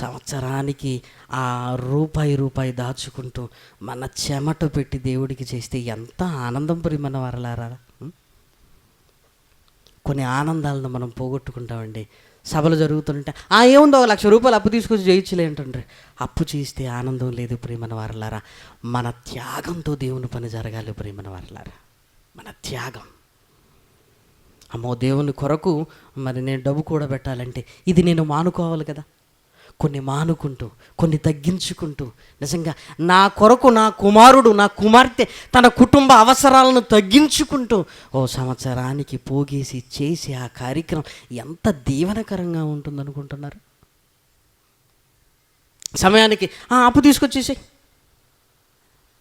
సంవత్సరానికి ఆ రూపాయి దాచుకుంటూ మన చెమట పెట్టి దేవుడికి చేస్తే ఎంత ఆనందం. ప్రియమైన వారలారా, కొన్ని ఆనందాలను మనం పోగొట్టుకుంటామండి. సభలు జరుగుతుంటే ఏముందో 1 లక్ష రూపాయలు అప్పు తీసుకొచ్చి జయించలే అంటుండ్రి. అప్పు చేస్తే ఆనందం లేదు. ప్రియమైన వారలారా, మన త్యాగంతో దేవుని పని జరగాలి. ప్రియమైన వారలారా, మన త్యాగం. అమ్మో, దేవుని కొరకు మరి నేను డబ్బు కూడా పెట్టాలంటే ఇది నేను మానుకోవాలి కదా. కొన్ని మానుకుంటూ, కొన్ని తగ్గించుకుంటూ, నిజంగా నా కొరకు నా కుమారుడు, నా కుమార్తె తన కుటుంబ అవసరాలను తగ్గించుకుంటూ సంవత్సరానికి పోగేసి చేసి ఆ కార్యక్రమం ఎంత దీవెనకరంగా ఉంటుందనుకుంటున్నారు? సమయానికి అప్పు తీసుకొచ్చేసి,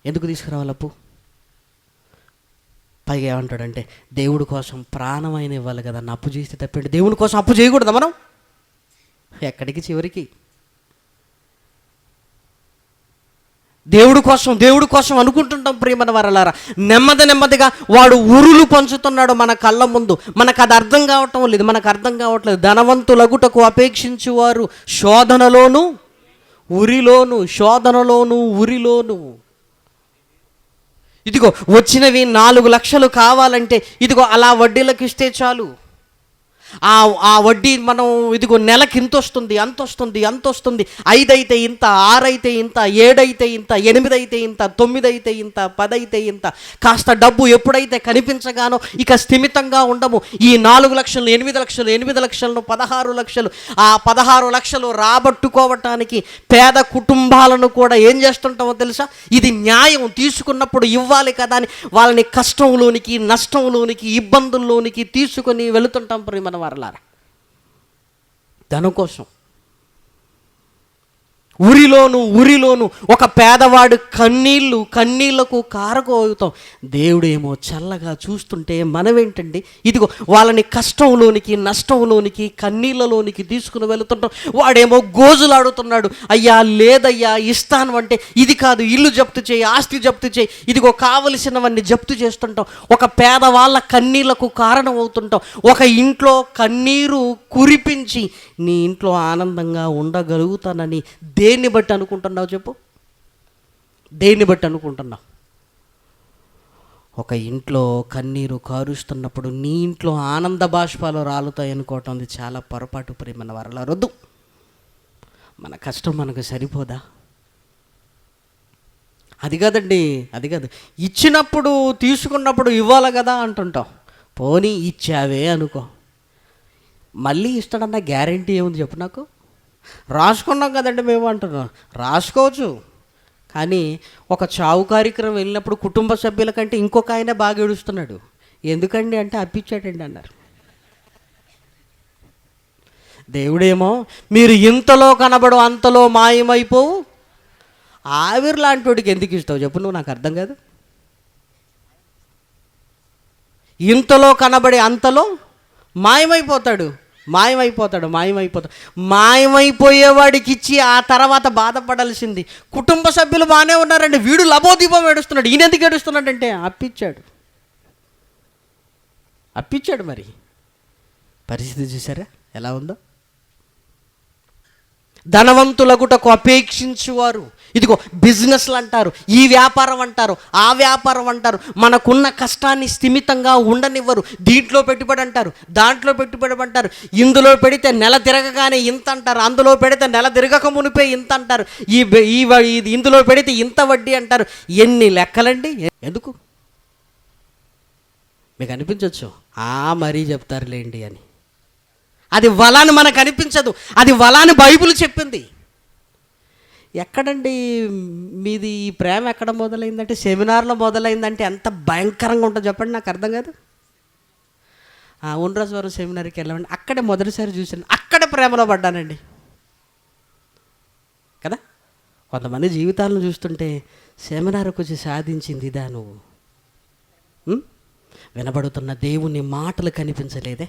ఎందుకు తీసుకురావాలి అప్పు? పైగా ఏమంటాడంటే, దేవుడి కోసం ప్రాణమైన ఇవ్వాలి కదా, అప్పు చేస్తే తప్పండి. దేవుడి కోసం అప్పు చేయకూడదా మనం? ఎక్కడికి చివరికి దేవుడి కోసం అనుకుంటుంటాం. ప్రియమైన వారలారా, నెమ్మదిగా వాడు ఉరులు పంచుతున్నాడు మన కళ్ళ ముందు. మనకు అది అర్థం కావట్లేదు. ధనవంతులగుటకు అపేక్షించువారు శోధనలోను ఊరిలోను. ఇదిగో వచ్చినవి 4 లక్షలు కావాలంటే ఇదిగో అలా వడ్డీలకు ఇస్తే చాలు. ఆ వడ్డీ మనం ఇదిగో నెలకి ఇంత వస్తుంది, అంత వస్తుంది, 5 అయితే ఇంత, 6 అయితే ఇంత, 7 అయితే ఇంత, 8 అయితే ఇంత, 9 అయితే ఇంత, 10 అయితే ఇంత. కాస్త డబ్బు ఎప్పుడైతే కనిపించగానో ఇక స్థిమితంగా ఉండము. ఈ 4 లక్షలు, 8 లక్షలు, 8 లక్షలను 16 లక్షలు, ఆ 16 లక్షలు రాబట్టుకోవటానికి పేద కుటుంబాలను కూడా ఏం చేస్తుంటామో తెలుసా? ఇది న్యాయం, తీసుకున్నప్పుడు ఇవ్వాలి కదా అని వాళ్ళని కష్టంలోనికి, నష్టంలోనికి, ఇబ్బందుల్లోనికి తీసుకొని వెళుతుంటాం. ప్రియమైన వారలారా, ధనం కోసం ఉరిలోను ఒక పేదవాడు కన్నీళ్లకు కారకు అవుతాం. దేవుడేమో చల్లగా చూస్తుంటే మనమేంటండి, ఇదిగో వాళ్ళని కష్టంలోనికి, నష్టంలోనికి, కన్నీళ్ళలోనికి తీసుకుని వెళుతుంటాం. వాడేమో గోజులాడుతున్నాడు, అయ్యా లేదయ్యా ఇస్తాను అంటే, ఇది కాదు, ఇల్లు జప్తు చేయి, ఆస్తి జప్తు చేయి, ఇదిగో కావలసినవన్నీ జప్తు చేస్తుంటాం. ఒక పేదవాళ్ళ కన్నీళ్లకు కారణం అవుతుంటాం. ఒక ఇంట్లో కన్నీరు కురిపించి నీ ఇంట్లో ఆనందంగా ఉండగలుగుతానని దేన్ని బట్టి అనుకుంటున్నావు చెప్పు? దేన్ని బట్టి అనుకుంటున్నావు? ఒక ఇంట్లో కన్నీరు కారుస్తున్నప్పుడు నీ ఇంట్లో ఆనంద బాష్పాలు రాలుతాయి అనుకోవటం అది చాలా పొరపాటు. ప్రియమైన వారలా రొద్దు. మన కష్టం మనకు సరిపోదా? అది కాదండి, అది కాదు. ఇచ్చినప్పుడు తీసుకున్నప్పుడు ఇవ్వాలి కదా అంటుంటాం. పోనీ ఇచ్చావే అనుకో, మళ్ళీ ఇస్తాడన్న గ్యారంటీ ఏముంది చెప్పు నాకు? రాసుకున్నాం కదండి మేము అంటున్నాం. రాసుకోవచ్చు, కానీ ఒక చావు కార్యక్రమం వెళ్ళినప్పుడు కుటుంబ సభ్యుల కంటే ఇంకొక ఆయన బాగా ఏడుస్తున్నాడు. ఎందుకండి అంటే అప్పిచ్చాడండి అన్నారు. దేవుడేమో మీరు ఇంతలో కనబడు అంతలో మాయమైపోవు ఆవిరి లాంటి వాడికి ఎందుకు ఇస్తావు చెప్పు నువ్వు? నాకు అర్థం కాదు. ఇంతలో కనబడి అంతలో మాయమైపోతాడు. మాయమైపోయేవాడికి ఇచ్చి ఆ తర్వాత బాధపడాల్సింది. కుటుంబ సభ్యులు బాగానే ఉన్నారండి, వీడు లబోదీపం ఏడుస్తున్నాడు. ఈయన ఎందుకు ఏడుస్తున్నాడంటే అప్పిచ్చాడు. మరి పరిస్థితి చూసారా ఎలా ఉందో? ధనవంతులగుటకు అపేక్షించువారు, ఇదిగో బిజినెస్లు అంటారు, ఈ వ్యాపారం అంటారు, ఆ వ్యాపారం అంటారు, మనకున్న కష్టాన్ని స్థిమితంగా ఉండనివ్వరు. దీంట్లో పెట్టుబడి అంటారు, దాంట్లో పెట్టుబడి అంటారు, ఇందులో పెడితే నెల తిరగగానే ఇంత అంటారు, అందులో పెడితే నెల తిరగక మునిపే ఇంత అంటారు, ఇందులో పెడితే ఇంత వడ్డీ అంటారు. ఎన్ని లెక్కలండి? ఎందుకు? మీకు అనిపించవచ్చు మరీ చెప్తారులేండి అని. అది వలని మనకు అనిపించదు, అది వలని బైబిల్ చెప్పింది. ఎక్కడండి మీది ఈ ప్రేమ ఎక్కడ మొదలైందంటే సెమినార్లో మొదలైందంటే ఎంత భయంకరంగా ఉంటుందో చెప్పండి, నాకు అర్థం కాదు. ఉండ్రాజవరం సెమినార్కి వెళ్ళమండి, అక్కడే మొదటిసారి చూశాను, అక్కడే ప్రేమలో పడ్డానండి కదా. కొంతమంది జీవితాలను చూస్తుంటే సెమినార్కి వచ్చి సాధించింది ఇదా నువ్వు? వినబడుతున్న దేవుని మాటలు కనిపించలేదే?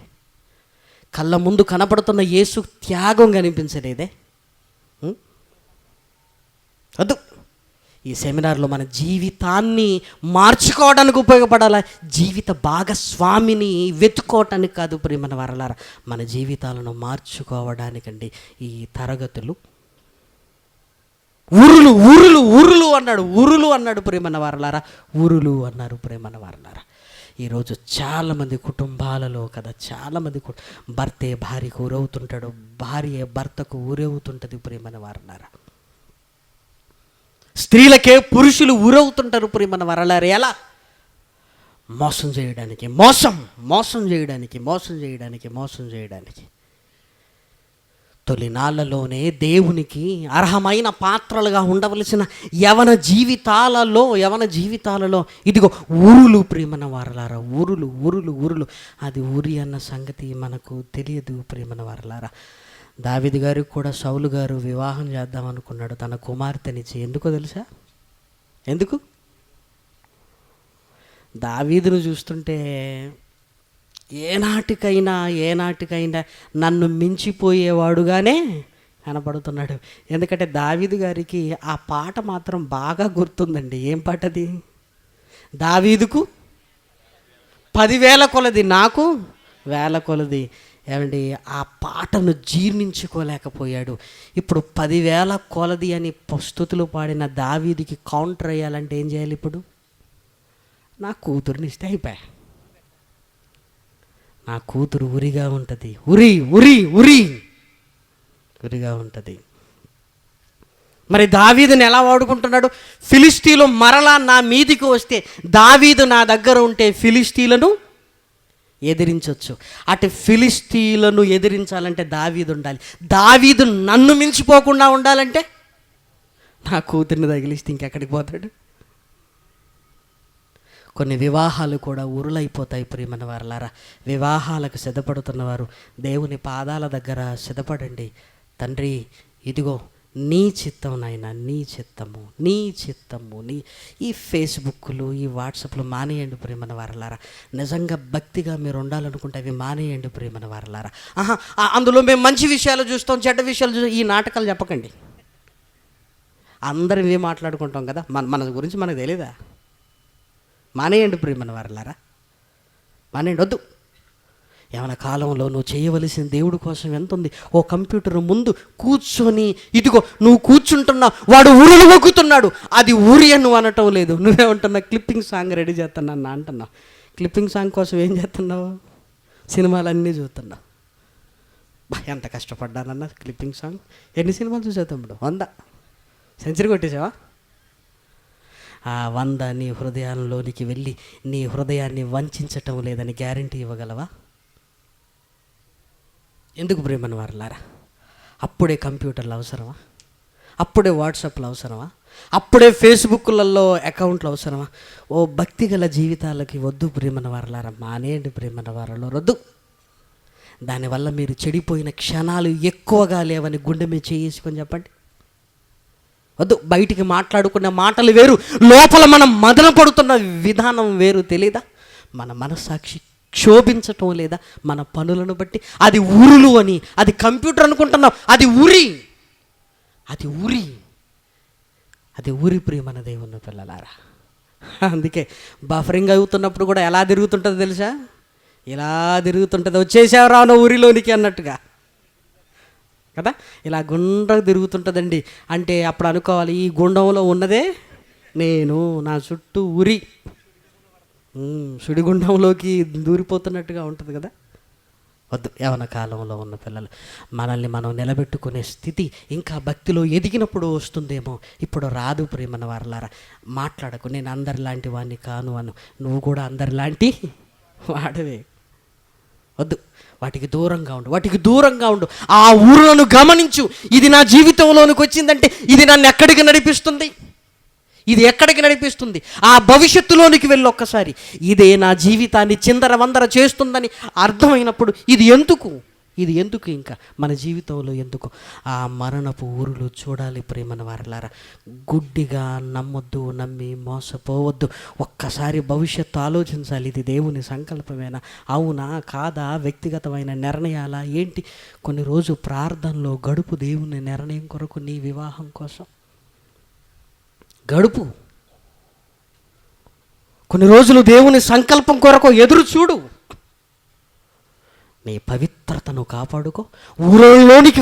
కళ్ళ ముందు కనపడుతున్న యేసు త్యాగం కనిపించలేదే? వద్దు. ఈ సెమినార్లో మన జీవితాన్ని మార్చుకోవడానికి ఉపయోగపడాలా, జీవిత భాగస్వామిని వెతుక్కోవటానికి కాదు. ప్రియమైన వారలారా, మన జీవితాలను మార్చుకోవడానికండి ఈ తరగతులు. ఊరులు అన్నాడు ప్రియమైన వారలారా, ఊరులు అన్నారు ప్రియమైన వారలారా. ఈరోజు చాలామంది కుటుంబాలలో కదా, చాలామంది భర్తే భార్యకు ఊరవుతుంటాడు, భార్య భర్తకు ఊరవుతుంటుంది ప్రియమైన వారలారా. స్త్రీలకే పురుషులు ఊరవుతుంటారు ప్రియమైన వారలారా. ఎలా? మోసం చేయడానికి. తొలినాళ్ళలోనే దేవునికి అర్హమైన పాత్రలుగా ఉండవలసిన యవన జీవితాలలో ఇదిగో ఊరులు ప్రియమైన వారలారా, ఊరులు. అది ఊరి అన్న సంగతి మనకు తెలియదు ప్రియమైన వారలారా. దావీదు గారికి కూడా సౌలు గారు వివాహం చేద్దాం అనుకున్నాడు తన కుమార్తెనిచ్చి. ఎందుకో తెలుసా? ఎందుకు? దావీదును చూస్తుంటే ఏనాటికైనా నన్ను మించిపోయేవాడుగానే కనపడుతున్నాడు. ఎందుకంటే దావీదు గారికి ఆ పాట మాత్రం బాగా గుర్తుందండి. ఏం పాట అది? దావీదుకు 10,000 కొలది, నాకు 1,000 కొలది. ఏమండి, ఆ పాటను జీర్ణించుకోలేకపోయాడు. ఇప్పుడు 10,000 కొలది అని స్తుతులు పాడిన దావీదుకి కౌంటర్ అయ్యాలంటే ఏం చేయాలి? ఇప్పుడు నా కూతురుని ఇస్తే అయిపోయా. నా కూతురు ఉరిగా ఉంటుంది, ఉరిగా ఉంటుంది. మరి దావీదుని ఎలా వాడుకుంటున్నాడు? ఫిలిష్తీయులు మరలా నా మీదికి వస్తే, దావీదు నా దగ్గర ఉంటే ఫిలిష్తీయులను ఎదిరించవచ్చు. అటు ఫిలిష్తీయులను ఎదిరించాలంటే దావీదు ఉండాలి. దావీదు నన్ను మించిపోకుండా ఉండాలంటే నా కూతుర్ని తగిలిస్తే ఇంకెక్కడికి పోతాడు? కొన్ని వివాహాలు కూడా ఉరులైపోతాయి ప్రియమైన వారలారా. వివాహాలకు సిద్ధపడుతున్నవారు దేవుని పాదాల దగ్గర సిద్ధపడండి. తండ్రి, ఇదిగో నీ చిత్తం నాయన, నీ చిత్తము, నీ చిత్తము. ఈ ఫేస్బుక్లు, ఈ వాట్సాప్లు మానేయండి ప్రేమన వారలారా. నిజంగా భక్తిగా మీరు ఉండాలనుకుంటే అవి మానేయండి ప్రేమన వారలారా. అందులో మేము మంచి విషయాలు చూస్తాం, చెడ్డ విషయాలు చూస్తాం, ఈ నాటకాలు చెప్పకండి. అందరం ఇవే మాట్లాడుకుంటాం కదా, మన గురించి మనకు తెలీదా? మానేయండి ప్రేమన వారలారా, మానేయండి, వద్దు. ఏమైనా కాలంలో నువ్వు చేయవలసిన దేవుడి కోసం ఎంత ఉంది? ఓ కంప్యూటర్ ముందు కూర్చొని, ఇదిగో నువ్వు కూర్చుంటున్నావు, వాడు ఉరులు వగ్గుతున్నాడు, అది ఊరి అని నువ్వు అనటం లేదు. నువ్వేమంటున్నావు? క్లిప్పింగ్ సాంగ్ రెడీ చేస్తున్నాను అంటున్నావు. క్లిప్పింగ్ సాంగ్ కోసం ఏం చేస్తున్నావు? సినిమాలన్నీ చూస్తున్నావు. ఎంత కష్టపడ్డానన్నా క్లిప్పింగ్ సాంగ్. ఎన్ని సినిమాలు చూసావు తమ్ముడు? 100 సెంచరీ కొట్టేసావా? 100 నీ హృదయంలోనికి వెళ్ళి నీ హృదయాన్ని వంచటం లేదని గ్యారంటీ ఇవ్వగలవా? ఎందుకు ప్రేమను వారలారా? అప్పుడే కంప్యూటర్లు అవసరమా? అప్పుడే వాట్సాప్లు అవసరమా? అప్పుడే ఫేస్బుక్లలో అకౌంట్లు అవసరమా? ఓ భక్తి గల జీవితాలకి వద్దు ప్రేమన వారలారా, మానేయండి ప్రేమన వారలో, వద్దు. దానివల్ల మీరు చెడిపోయిన క్షణాలు ఎక్కువగా లేవని గుండె మీద చేసుకొని చెప్పండి. వద్దు. బయటికి మాట్లాడుకునే మాటలు వేరు, లోపల మనం మదన పడుతున్న విధానం వేరు. తెలీదా? మన మనస్సాక్షి క్షోభించటం లేదా మన పనులను బట్టి? అది ఉరులు అని, అది కంప్యూటర్ అనుకుంటున్నాం, అది ఉరి, అది ఉరి, అది ఊరి ప్రియమన దేవుని పిల్లలారా. అందుకే బఫరింగ్ అవుతున్నప్పుడు కూడా ఎలా తిరుగుతుంటుందో తెలుసా? ఇలా తిరుగుతుంటుంది, వచ్చేసావు రాను ఊరిలోనికి అన్నట్టుగా కదా. ఇలా గుండ్రగా తిరుగుతుంటుందండి. అంటే అప్పుడు అనుకోవాలి, ఈ గుండంలో ఉన్నదే నేను, నా చుట్టూ ఉరి, సుడిగుండంలోకి దూరిపోతున్నట్టుగా ఉంటుంది కదా. వద్దు. యవన కాలంలో ఉన్న పిల్లలు మనల్ని మనం నిలబెట్టుకునే స్థితి ఇంకా భక్తిలో ఎదిగినప్పుడు వస్తుందేమో, ఇప్పుడు రాదు ప్రేమన వారలారా. మాట్లాడకు, నేను అందరిలాంటి వాడిని కాను అను, నువ్వు కూడా అందరిలాంటి వాడవే. వద్దు. వాటికి దూరంగా ఉండు, వాటికి దూరంగా ఉండు. ఆ ఊరులను గమనించు. ఇది నా జీవితంలోనికి వచ్చిందంటే ఇది నన్ను ఎక్కడికి నడిపిస్తుంది? ఇది ఎక్కడికి నడిపిస్తుంది? ఆ భవిష్యత్తులోనికి వెళ్ళి ఒక్కసారి ఇదే నా జీవితాన్ని చిందరవందర చేస్తుందని అర్థమైనప్పుడు ఇది ఎందుకు ఇంకా మన జీవితంలో ఎందుకు? ఆ మరణపు ఊరులు చూడాలి ప్రేమన వారలారా. గుడ్డిగా నమ్మొద్దు, నమ్మి మోసపోవద్దు. ఒక్కసారి భవిష్యత్తు ఆలోచించాలి. ఇది దేవుని సంకల్పమేనా, అవునా కాదా, వ్యక్తిగతమైన నిర్ణయాలా ఏంటి? కొన్ని రోజు ప్రార్థనలో గడుపు దేవుని నిర్ణయం కొరకు, నీ వివాహం కోసం గడుపు. కొన్ని రోజులు దేవుని సంకల్పం కొరకు ఎదురు చూడు. నీ పవిత్రతను కాపాడుకో. ఊరులలోనికి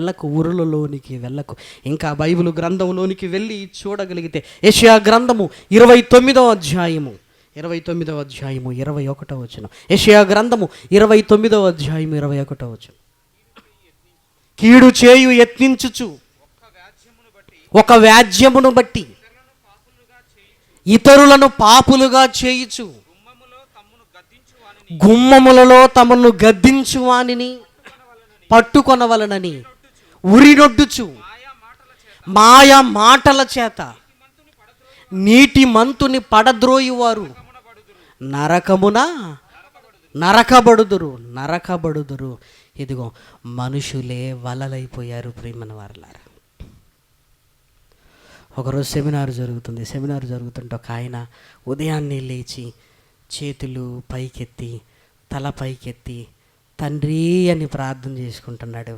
వెళ్ళకు. ఇంకా బైబిల్ గ్రంథంలోనికి వెళ్ళి చూడగలిగితే యెషయా గ్రంథము 29వ అధ్యాయము 21వ వచనం. యెషయా గ్రంథము 29వ అధ్యాయము 21వ వచనం. కీడు చేయు యత్నించుచు ఒక వ్యాజ్యమును బట్టి ఇతరులను పాపులుగా చేయుచు, గుమ్మములలో తమను గద్దించు వానిని పట్టుకొనవలనని ఉరినొడ్డుచు, మాయా మాటల చేత నీటి మంతుని పడద్రోయువారు నరకమున నరకబడుదురు. ఇదిగో మనుషులే వలలైపోయారు ప్రేమన వారలారా. ఒకరోజు సెమినార్ జరుగుతుంటే ఒక ఆయన ఉదయాన్నే లేచి చేతులు పైకెత్తి, తల పైకెత్తి తండ్రి అని ప్రార్థన చేసుకుంటున్నాడు.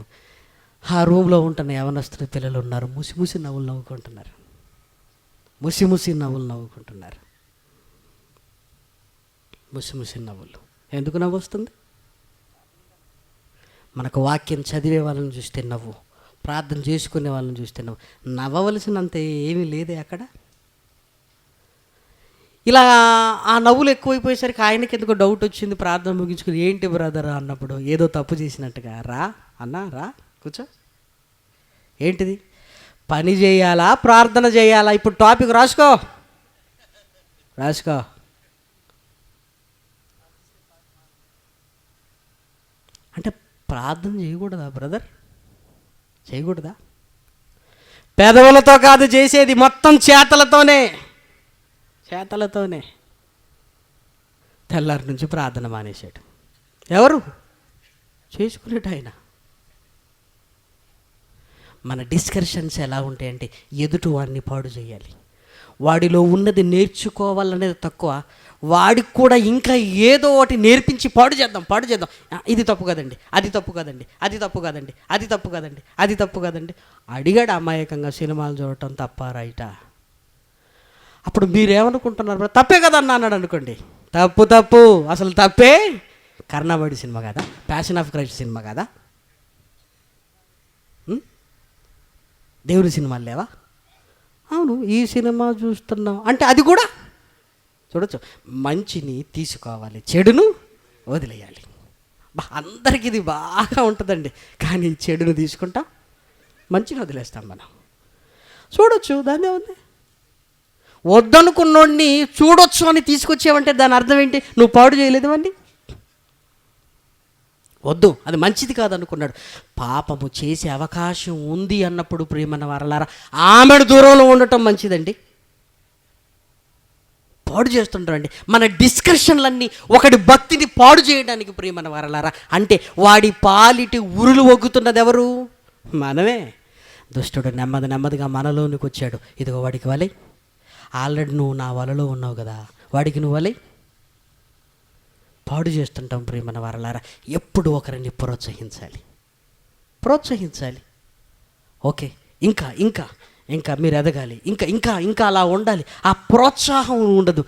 ఆ రూమ్లో ఉంటున్న యవనస్తుల పిల్లలు ఉన్నారు, ముసి నవ్వులు నవ్వులు. ఎందుకు నవ్వు వస్తుంది? మనకు వాక్యం చదివే వాళ్ళని చూస్తే నవ్వు, ప్రార్థన చేసుకునే వాళ్ళని చూస్తే నవ్వవలసినంత ఏమీ లేదే అక్కడ. ఇలా ఆ నవ్వులు ఎక్కువైపోయేసరికి ఆయనకి ఎందుకో డౌట్ వచ్చింది. ప్రార్థన ముగించుకుని, ఏంటి బ్రదర్ అన్నప్పుడు ఏదో తప్పు చేసినట్టుగా, రా కూర్చో, ఏంటిది, పని చేయాలా ప్రార్థన చేయాలా? ఇప్పుడు టాపిక్ రాసుకో. అంటే ప్రార్థన చేయకూడదా బ్రదర్? చేయకూడదా? పెదవులతో కాదు చేసేది, మొత్తం చేతలతోనే. తెల్లారి నుంచి ప్రార్థన మానేశాడు. ఎవరు చేసుకునేట ఆయన? మన డిస్కషన్స్ ఎలా ఉంటాయంటే ఎదుటి వాడిని పాడు చేయాలి. వాడిలో ఉన్నది నేర్చుకోవాలనేది తక్కువ, వాడికి కూడా ఇంకా ఏదో ఒకటి నేర్పించి పాడు చేద్దాం. ఇది తప్పు కదండి, అది తప్పు కదండి, అది తప్పు కదండి, అది తప్పు కదండి, అది తప్పు కదండి. అడిగాడు అమాయకంగా, సినిమాలు చూడటం తప్ప రైటా? అప్పుడు మీరేమనుకుంటున్నారు? తప్పే కదా అన్నాడు అనుకోండి. తప్పు అసలు తప్పే. కర్ణాబడి సినిమా కదా, ప్యాషన్ ఆఫ్ క్రైస్ట్ సినిమా కదా, దేవుడి సినిమాలు లేవా? అవును, ఈ సినిమా చూస్తున్నాం అంటే అది కూడా చూడొచ్చు. మంచిని తీసుకోవాలి, చెడును వదిలేయాలి. అందరికీ ఇది బాగా ఉంటుందండి. కానీ చెడును తీసుకుంటాం, మంచిని వదిలేస్తాం మనం. చూడొచ్చు, దాన్ని ఉంది. వద్దనుకున్నోడిని చూడొచ్చు అని తీసుకొచ్చావంటే దాని అర్థం ఏంటి? నువ్వు పాడు చేయలేదు అండి. వద్దు, అది మంచిది కాదనుకున్నాడు. పాపము చేసే అవకాశం ఉంది అన్నప్పుడు ప్రియమైన వారలారా, ఆమెను దూరంలో ఉండటం మంచిదండి. పాడు చేస్తుంటారండి మన డిస్కషన్లన్నీ, ఒకటి భక్తిని పాడు చేయడానికి ప్రియమైన వారలారా. అంటే వాడి పాలిటి ఉరులు ఒగ్గుతున్నది ఎవరు? మనమే. దుష్టుడు నెమ్మదిగా మనలోనికి వచ్చాడు. ఇదిగో వాడికి వలే, ఆల్రెడీ నువ్వు నా వలలో ఉన్నావు కదా, వాడికి నువ్వు వలే. పాడు చేస్తుంటాం ప్రియమైన వారలారా. ఎప్పుడు ఒకరిని ప్రోత్సహించాలి. ఓకే, ఇంకా మీరు ఎదగాలి, ఇంకా అలా ఉండాలి. ఆ ప్రోత్సాహం ఉండదు.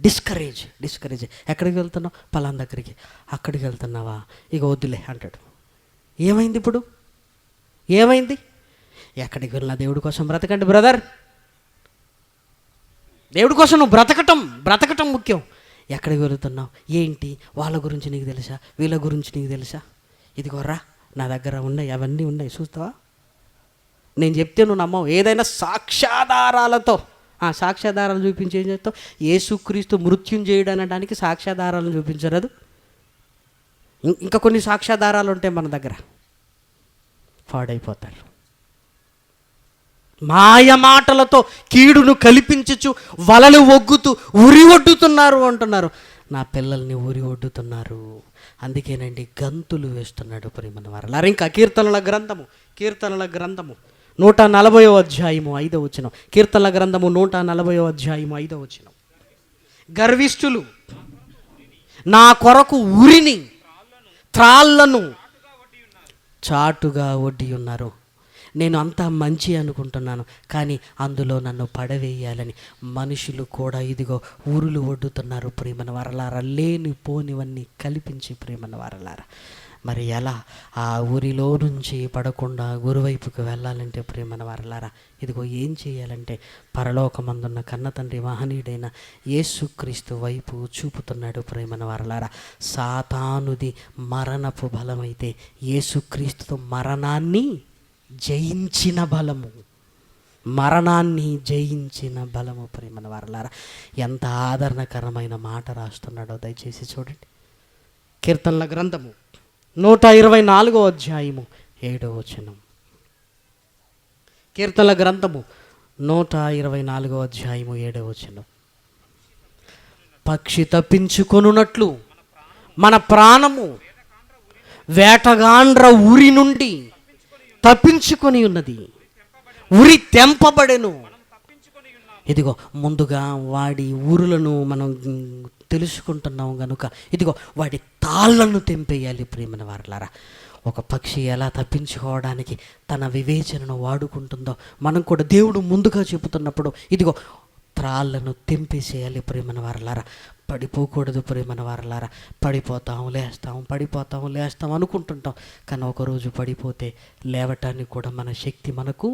డిస్కరేజ్. ఎక్కడికి వెళ్తున్నావు? పలానా దగ్గరికి. అక్కడికి వెళ్తున్నావా? ఇక వద్దులే అంటాడు. ఏమైంది ఇప్పుడు? ఎక్కడికి వెళ్ళినా దేవుడి కోసం బ్రతకండి బ్రదర్. దేవుడి కోసం నువ్వు బ్రతకటం ముఖ్యం. ఎక్కడికి వెళుతున్నావు? ఏంటి? వాళ్ళ గురించి నీకు తెలుసా? వీళ్ళ గురించి నీకు తెలుసా? ఇదిగోరా, నా దగ్గర ఉన్నాయి, అవన్నీ ఉన్నాయి, చూస్తావా? నేను చెప్తే నువ్వు నమ్మవు. ఏదైనా సాక్ష్యాధారాలు చూపించి ఏం చేస్తావు? యేసుక్రీస్తు మృత్యుం చేయడానికి సాక్ష్యాధారాలను చూపించరాదు. ఇంకా కొన్ని సాక్ష్యాధారాలు ఉంటాయి మన దగ్గర, పాడైపోతారు. మాయ మాటలతో కీడును కల్పించుచు వలలు ఒగ్గుతూ ఉరి ఒడ్డుతున్నారు అంటున్నారు. నా పిల్లల్ని ఉరి ఒడ్డుతున్నారు. అందుకేనండి గంతులు వేస్తున్నాడు ప్రియమైన వారలారా. ఇంకా కీర్తనల గ్రంథము 140వ అధ్యాయము 5వ వచనం. కీర్తనల గ్రంథము 140వ అధ్యాయము 5వ వచనం. గర్విష్ఠులు నా కొరకు ఉరిని త్రాళ్ళను చాటుగా ఒడ్డి ఉన్నారు. నేను అంతా మంచి అనుకుంటున్నాను, కానీ అందులో నన్ను పడవేయాలని మనుషులు కూడా ఇదిగో ఊరులు ఒడ్డుతున్నారు ప్రియమైన వారలారా. లేని పోనివన్నీ కల్పించి ప్రియమైన వారలారా. మరి ఎలా ఆ ఊరిలో నుంచి పడకుండా గురువైపుకు వెళ్ళాలంటే ప్రియమైన వారలారా, ఇదిగో ఏం చేయాలంటే పరలోకమందున్న కన్న తండ్రి మహనీయుడైన యేసుక్రీస్తు వైపు చూపుతున్నాడు ప్రియమైన వారలారా. సాతానుది మరణపు బలమైతే యేసుక్రీస్తుతో మరణాన్ని జయించిన బలము ప్రియమైన వారలారా. ఎంత ఆదరణకరమైన మాట రాస్తున్నాడో దయచేసి చూడండి. కీర్తనల గ్రంథము 124వ అధ్యాయము 7వ వచనం. కీర్తనల గ్రంథము 124వ అధ్యాయము 7వ వచనం. పక్షి తప్పించుకొనున్నట్లు మన ప్రాణము వేటగాండ్ర ఉరి నుండి తప్పించుకొని ఉన్నది, ఉరి తెంపబడెను. ఇదిగో ముందుగా వాడి ఊరులను మనం తెలుసుకుంటున్నాం కనుక ఇదిగో వాడి తాళ్ళను తెంపేయాలి ప్రియమైన వారలారా. ఒక పక్షి ఎలా తప్పించుకోవడానికి తన వివేచనను వాడుకుంటుందో మనం కూడా దేవుడు ముందుగా చెబుతున్నప్పుడు ఇదిగో త్రాళ్ళను తెంపేసేయాలి ప్రియమైన వారలారా. పడిపోకూడదు ప్రియమైన వారలారా. పడిపోతాం లేస్తాం అనుకుంటుంటాం, కానీ ఒకరోజు పడిపోతే లేవటానికి కూడా మన శక్తి మనకు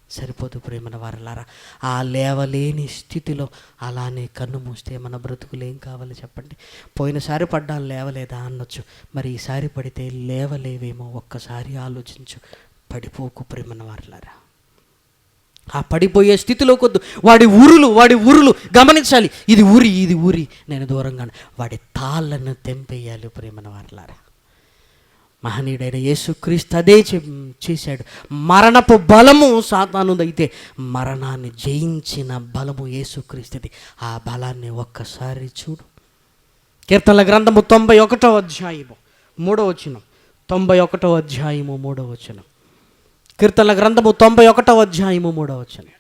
సరిపోదు ప్రియమైన వారలారా. ఆ లేవలేని స్థితిలో అలానే కన్ను మూస్తే మన బ్రతుకులు ఏం కావాలి చెప్పండి? పోయినసారి పడ్డా లేవలేదా అనొచ్చు, మరి ఈసారి పడితే లేవలేవేమో ఒక్కసారి ఆలోచించు. పడిపోకు ప్రియమైన వారలారా. ఆ పడిపోయే స్థితిలో కొద్దు వాడి ఊరులు గమనించాలి. ఇది ఊరి నేను దూరంగానే వాడి తాళ్ళను తెంపేయాలి ప్రియమైన వారలారా. మహనీయుడైన యేసుక్రీస్తు అదే చేశాడు. మరణపు బలము సాతానుదైతే మరణాన్ని జయించిన బలము యేసుక్రీస్తుది. ఆ బలాన్ని ఒక్కసారి చూడు. కీర్తనల గ్రంథము 91వ అధ్యాయము 3వ వచనం. 91వ అధ్యాయము 3వ వచనం. కీర్తనల గ్రంథము 91వ అధ్యాయము 3వ వచనం.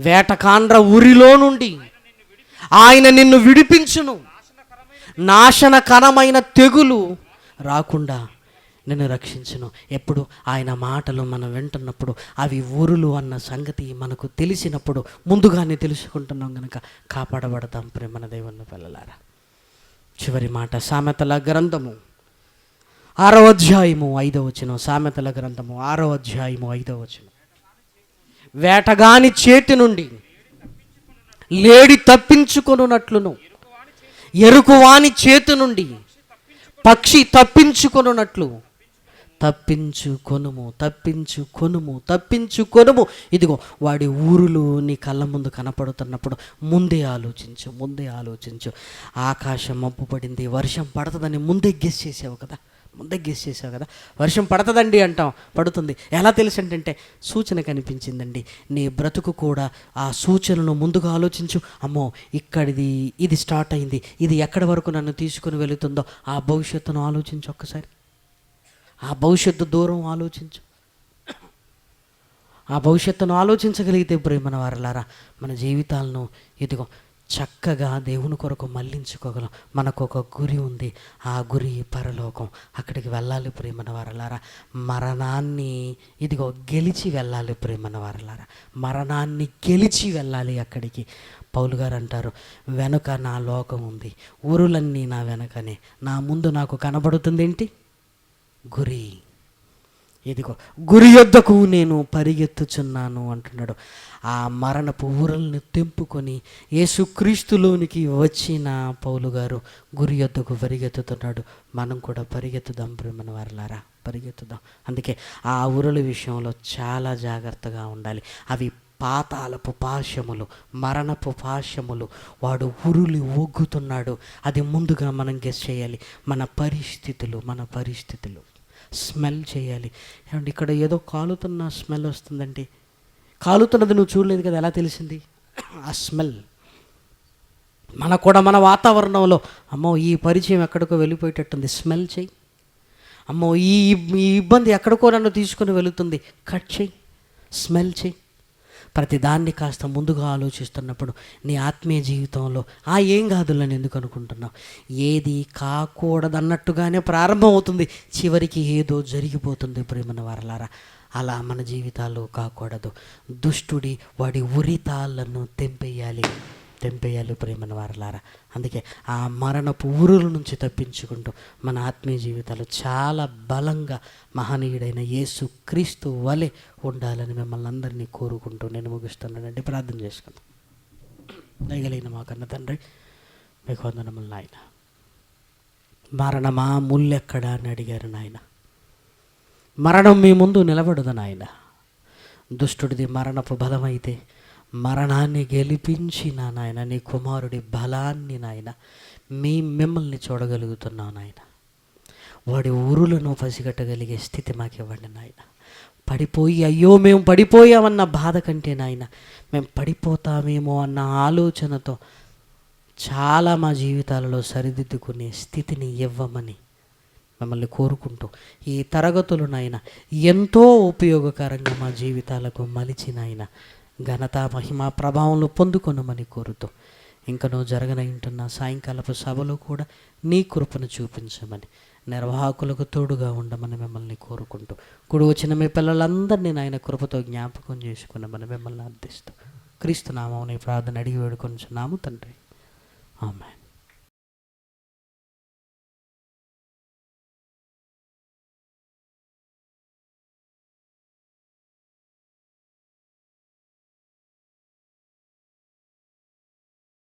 వేటకాండ్ర ఉరిలో నుండి ఆయన నిన్ను విడిపించును, నాశనకరమైన తెగులు రాకుండా నిన్ను రక్షించును. ఎప్పుడు ఆయన మాటలు మనం వింటున్నప్పుడు, అవి ఊరులు అన్న సంగతి మనకు తెలిసినప్పుడు, ముందుగానే తెలుసుకుంటున్నాం కనుక కాపాడబడతాం ప్రేమన దేవుని పిల్లలారా. చివరి మాట సామెతల గ్రంథము 6వ అధ్యాయము 5వ వచనం. సామెతల గ్రంథము 6వ అధ్యాయము 5వ వచనం. వేటగాని చేతి నుండి లేడి తప్పించుకొనున్నట్లును, ఎరుకువాని చేతి నుండి పక్షి తప్పించుకొనున్నట్లు తప్పించుకొనుము, తప్పించుకొనుము, తప్పించుకొనుము. ఇదిగో వాడి ఊరులు నీ కళ్ళ ముందు కనపడుతున్నప్పుడు ముందే ఆలోచించు, ముందే ఆలోచించు. ఆకాశం మబ్బు పడింది, వర్షం పడుతుందని ముందే గెస్ చేసావు కదా, ముందే గెస్ చేసావు కదా. వర్షం పడుతుందండి అంటాం, పడుతుంది. ఎలా తెలుసు అంటే సూచన కనిపించిందండి. నీ బ్రతుకు కూడా ఆ సూచనను ముందుగా ఆలోచించు. అమ్మో ఇది స్టార్ట్ అయింది, ఇది ఎక్కడి వరకు నన్ను తీసుకుని వెళుతుందో ఆ భవిష్యత్తును ఆలోచించు. ఒక్కసారి ఆ భవిష్యత్తు దూరం ఆలోచించు. ఆ భవిష్యత్తును ఆలోచించగలిగితే ప్రేమన వారలారా మన జీవితాలను ఇదిగో చక్కగా దేవుని కొరకు మళ్ళించుకోగలం. మనకు ఒక గురి ఉంది, ఆ గురి పరలోకం. అక్కడికి వెళ్ళాలి ప్రేమన వారలారా. మరణాన్ని ఇదిగో గెలిచి వెళ్ళాలి ప్రేమన వారలారా. మరణాన్ని గెలిచి వెళ్ళాలి అక్కడికి. పౌలు గారు అంటారు, వెనుక నా లోకం ఉంది, ఊరులన్నీ నా వెనకనే, నా ముందు నాకు కనబడుతుంది ఏంటి? గురి. ఇదిగో గురి యొద్దకు నేను పరిగెత్తుచున్నాను అంటున్నాడు. ఆ మరణపు ఊరల్ని తెంపుకొని యేసుక్రీస్తులోనికి వచ్చిన పౌలు గారు గురి యొద్దకు పరిగెత్తుతున్నాడు. మనం కూడా పరిగెత్తుదాం ప్రేమన వారలారా, పరిగెత్తుదాం. అందుకే ఆ ఊరల విషయంలో చాలా జాగ్రత్తగా ఉండాలి. అవి పాతాళపు పాశములు, మరణపు పాశములు. వాడు ఉరులి ఒగ్గుతున్నాడు. అది ముందుగా మనం గెస్ చేయాలి. మన పరిస్థితులు స్మెల్ చేయాలి. ఏమంటే ఇక్కడ ఏదో కాలుతున్న స్మెల్ వస్తుందండి. కాలుతున్నది నువ్వు చూడలేదు కదా, ఎలా తెలిసింది? ఆ స్మెల్ మనకు కూడా మన వాతావరణంలో, అమ్మో ఈ పరిచయం ఎక్కడికో వెళ్ళిపోయేటట్టుంది, స్మెల్ చేయి. అమ్మో ఈ ఇబ్బంది ఎక్కడికో నన్ను తీసుకొని వెళుతుంది, కట్ చేయి, స్మెల్ చేయి. ప్రతిదాన్ని కాస్త ముందుగా ఆలోచిస్తున్నప్పుడు నీ ఆత్మీయ జీవితంలో ఏం కాదులని ఎందుకు అనుకుంటున్నావు? ఏది కాకూడదన్నట్టుగానే ప్రారంభం అవుతుంది, చివరికి ఏదో జరిగిపోతుంది ప్రేమన వారలారా. అలా మన జీవితాలు కాకూడదు. దుష్టుడి వాడి ఉరితాళ్ళను తెంపేయాలి ప్రేమన వారలారా. అందుకే ఆ మరణపు ఊరుల నుంచి తప్పించుకుంటూ మన ఆత్మీయ జీవితాలు చాలా బలంగా మహనీయుడైన యేసు క్రీస్తు వలె ఉండాలని మిమ్మల్ని అందరినీ కోరుకుంటూ నేను ముగిస్తున్నానండి. ప్రార్థన చేసుకుందాం. దయగలిగిన మా కన్న తండ్రి, మీకు వందనములు నాయన. మరణమా ముల్లెక్కడా అని అడిగారు నాయన. మరణం మీ ముందు నిలబడదు నాయన. దుష్టుడిది మరణపు బలమైతే మరణాన్ని గెలిపించిన నాయన నీ కుమారుడి బలాన్ని నాయన మిమ్మల్ని చూడగలుగుతున్నావు నాయన. వాడి ఊరులను పసిగట్టగలిగే స్థితి మాకు ఇవ్వండి నాయన. పడిపోయి అయ్యో మేము పడిపోయామన్న బాధ కంటే నాయన మేము పడిపోతామేమో అన్న ఆలోచనతో చాలా మా జీవితాలలో సరిదిద్దుకునే స్థితిని ఇవ్వమని మిమ్మల్ని కోరుకుంటూ ఈ తరగతులు నాయన ఎంతో ఉపయోగకరంగా మా జీవితాలకు మలిచినాయన ఘనత మహిమ ప్రభావంలో పొందుకొనమని కోరుతూ ఇంకనూ జరగనంటున్న సాయంకాలపు సభలో కూడా నీ కృపను చూపించమని, నిర్వాహకులకు తోడుగా ఉండమని మిమ్మల్ని కోరుకుంటూ కూడి వచ్చిన మీ పిల్లలందరినీ నాయన కృపతో జ్ఞాపకం చేసుకున్నామని మిమ్మల్ని అర్థిస్తూ క్రీస్తు నామమున ప్రార్థన అడిగి వేడుకొనుచున్నాము తండ్రి. ఆమేన్.